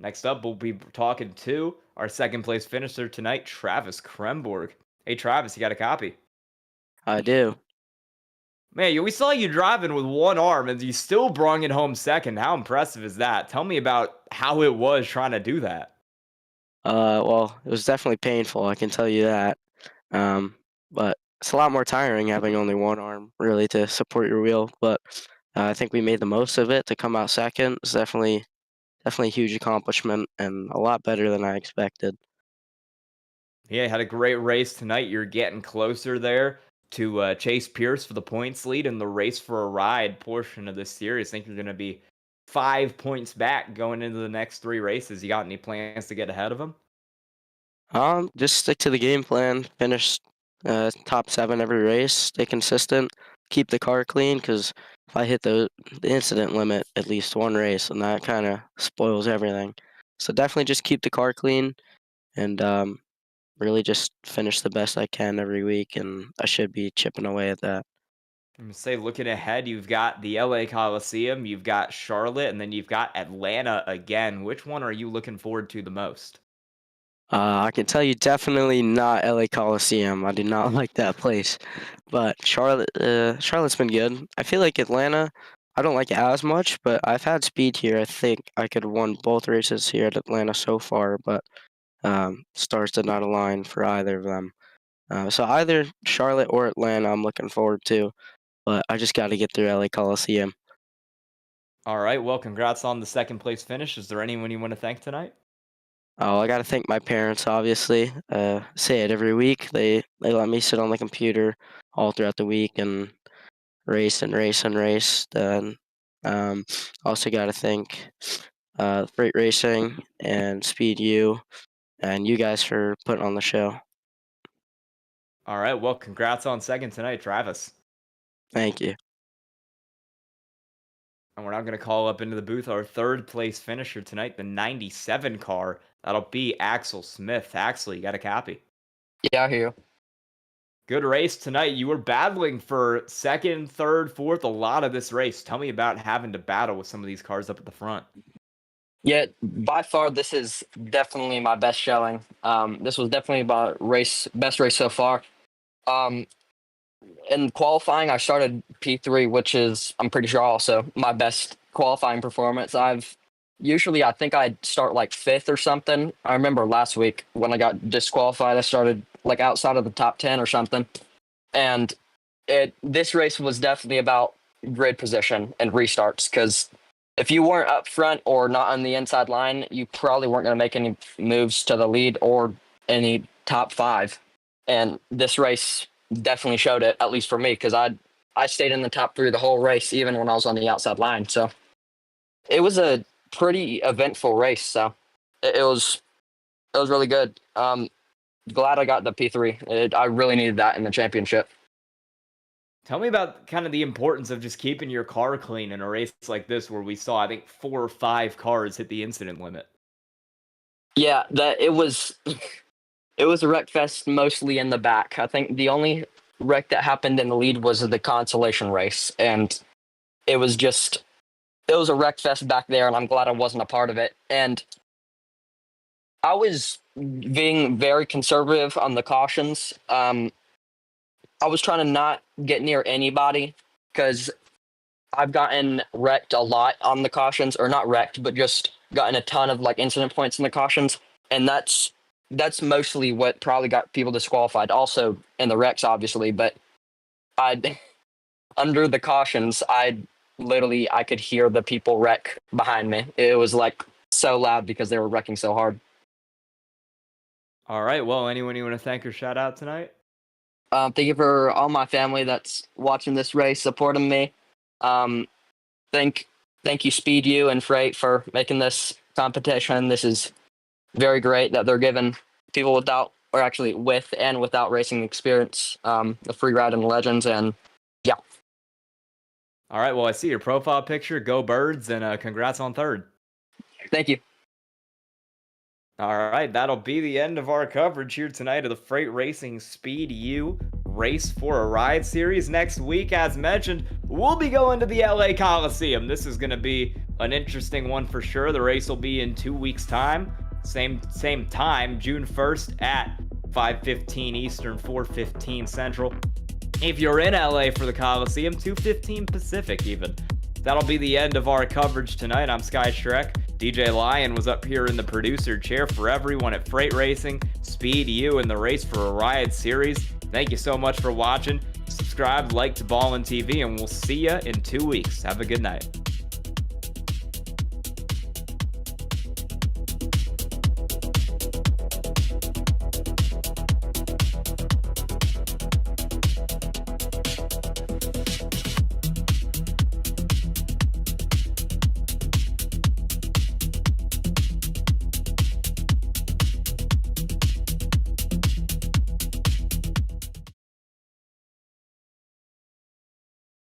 Next up, we'll be talking to our 2nd place finisher tonight, Travis Kremborg. Hey, Travis, you got a copy? I do. Man, we saw you driving with one arm, and you still brung it home second. How impressive is that? Tell me about how it was trying to do that. Well, it was definitely painful, I can tell you that. But it's a lot more tiring having only one arm, really, to support your wheel. But I think we made the most of it to come out second. It's definitely a huge accomplishment and a lot better than I expected. Yeah, you had a great race tonight. You're getting closer there to Chase Pierce for the points lead in the race for a ride portion of this series. I think you're going to be 5 points back going into the next 3 races. You got any plans to get ahead of him? Just stick to the game plan. Finish top 7 every race. Stay consistent. Keep the car clean, because if I hit the incident limit at least one race, and that kind of spoils everything. So definitely just keep the car clean, and really just finish the best I can every week, and I should be chipping away at that. I'm gonna say, looking ahead, you've got the LA Coliseum, you've got Charlotte, and then you've got Atlanta again. Which one are you looking forward to the most? I can tell you definitely not LA Coliseum. I do not like that place. But Charlotte's been good. I feel like Atlanta, I don't like it as much, but I've had speed here. I think I could have won both races here at Atlanta so far, but stars did not align for either of them. So either Charlotte or Atlanta I'm looking forward to, but I just got to get through LA Coliseum. All right, well, congrats on the second place finish. Is there anyone you want to thank tonight? Oh, I got to thank my parents, obviously. Say it every week. They let me sit on the computer all throughout the week and race and race and race. Then also got to thank Freight Racing and SpeedU and you guys for putting on the show. All right, well, congrats on second tonight, Travis. Thank you. And we're now going to call up into the booth our third place finisher tonight, the 97 car. That'll be Axel Smith. Axel, you got a copy? Yeah, I hear you. Good race tonight. You were battling for second, third, fourth, a lot of this race. Tell me about having to battle with some of these cars up at the front. Yeah, by far, this is definitely my best showing. This was definitely best race so far. In qualifying, I started P3, which is, I'm pretty sure, also my best qualifying performance. I think I'd start like 5th or something. I remember last week when I got disqualified, I started like outside of the top 10 or something. And this race was definitely about grid position and restarts, because if you weren't up front or not on the inside line, you probably weren't going to make any moves to the lead or any top 5. And this race definitely showed it, at least for me, because I stayed in the top 3 the whole race, even when I was on the outside line. So it was a pretty eventful race. So it was really good. Glad I got the P3. I really needed that in the championship. Tell me about kind of the importance of just keeping your car clean in a race like this, where we saw, I think, 4 or 5 cars hit the incident limit. Yeah, it was a wreck fest mostly in the back. I think the only wreck that happened in the lead was the consolation race, and it was a wreck fest back there, and I'm glad I wasn't a part of it. And I was being very conservative on the cautions. I was trying to not get near anybody, because I've gotten wrecked a lot on the cautions, or not wrecked, but just gotten a ton of like incident points in the cautions, and that's mostly what probably got people disqualified. Also in the wrecks, obviously, but under the cautions, I could hear the people wreck behind me. It was like so loud because they were wrecking so hard. All right, well, anyone you want to thank or shout out tonight? Thank you for all my family that's watching this race, supporting me. Thank you, SpeedU and Freight, for making this competition. This is very great that they're giving people with and without racing experience a free ride in Legends. And yeah. All right, well, I see your profile picture. Go Birds, and congrats on third. Thank you. All right, that'll be the end of our coverage here tonight of the Freight Racing SpeedU Race for a Ride series. Next week, as mentioned, we'll be going to the LA Coliseum. This is going to be an interesting one for sure. The race will be in 2 weeks' time. Same time, June 1st at 5:15 Eastern, 4:15 Central. If you're in LA for the Coliseum, 2:15 Pacific even. That'll be the end of our coverage tonight. I'm Skye Schreck. DJ Lion was up here in the producer chair for everyone at Freight Racing, SpeedU, and the Race for a Ride series. Thank you so much for watching. Subscribe, like to Ballin TV, and we'll see you in 2 weeks. Have a good night.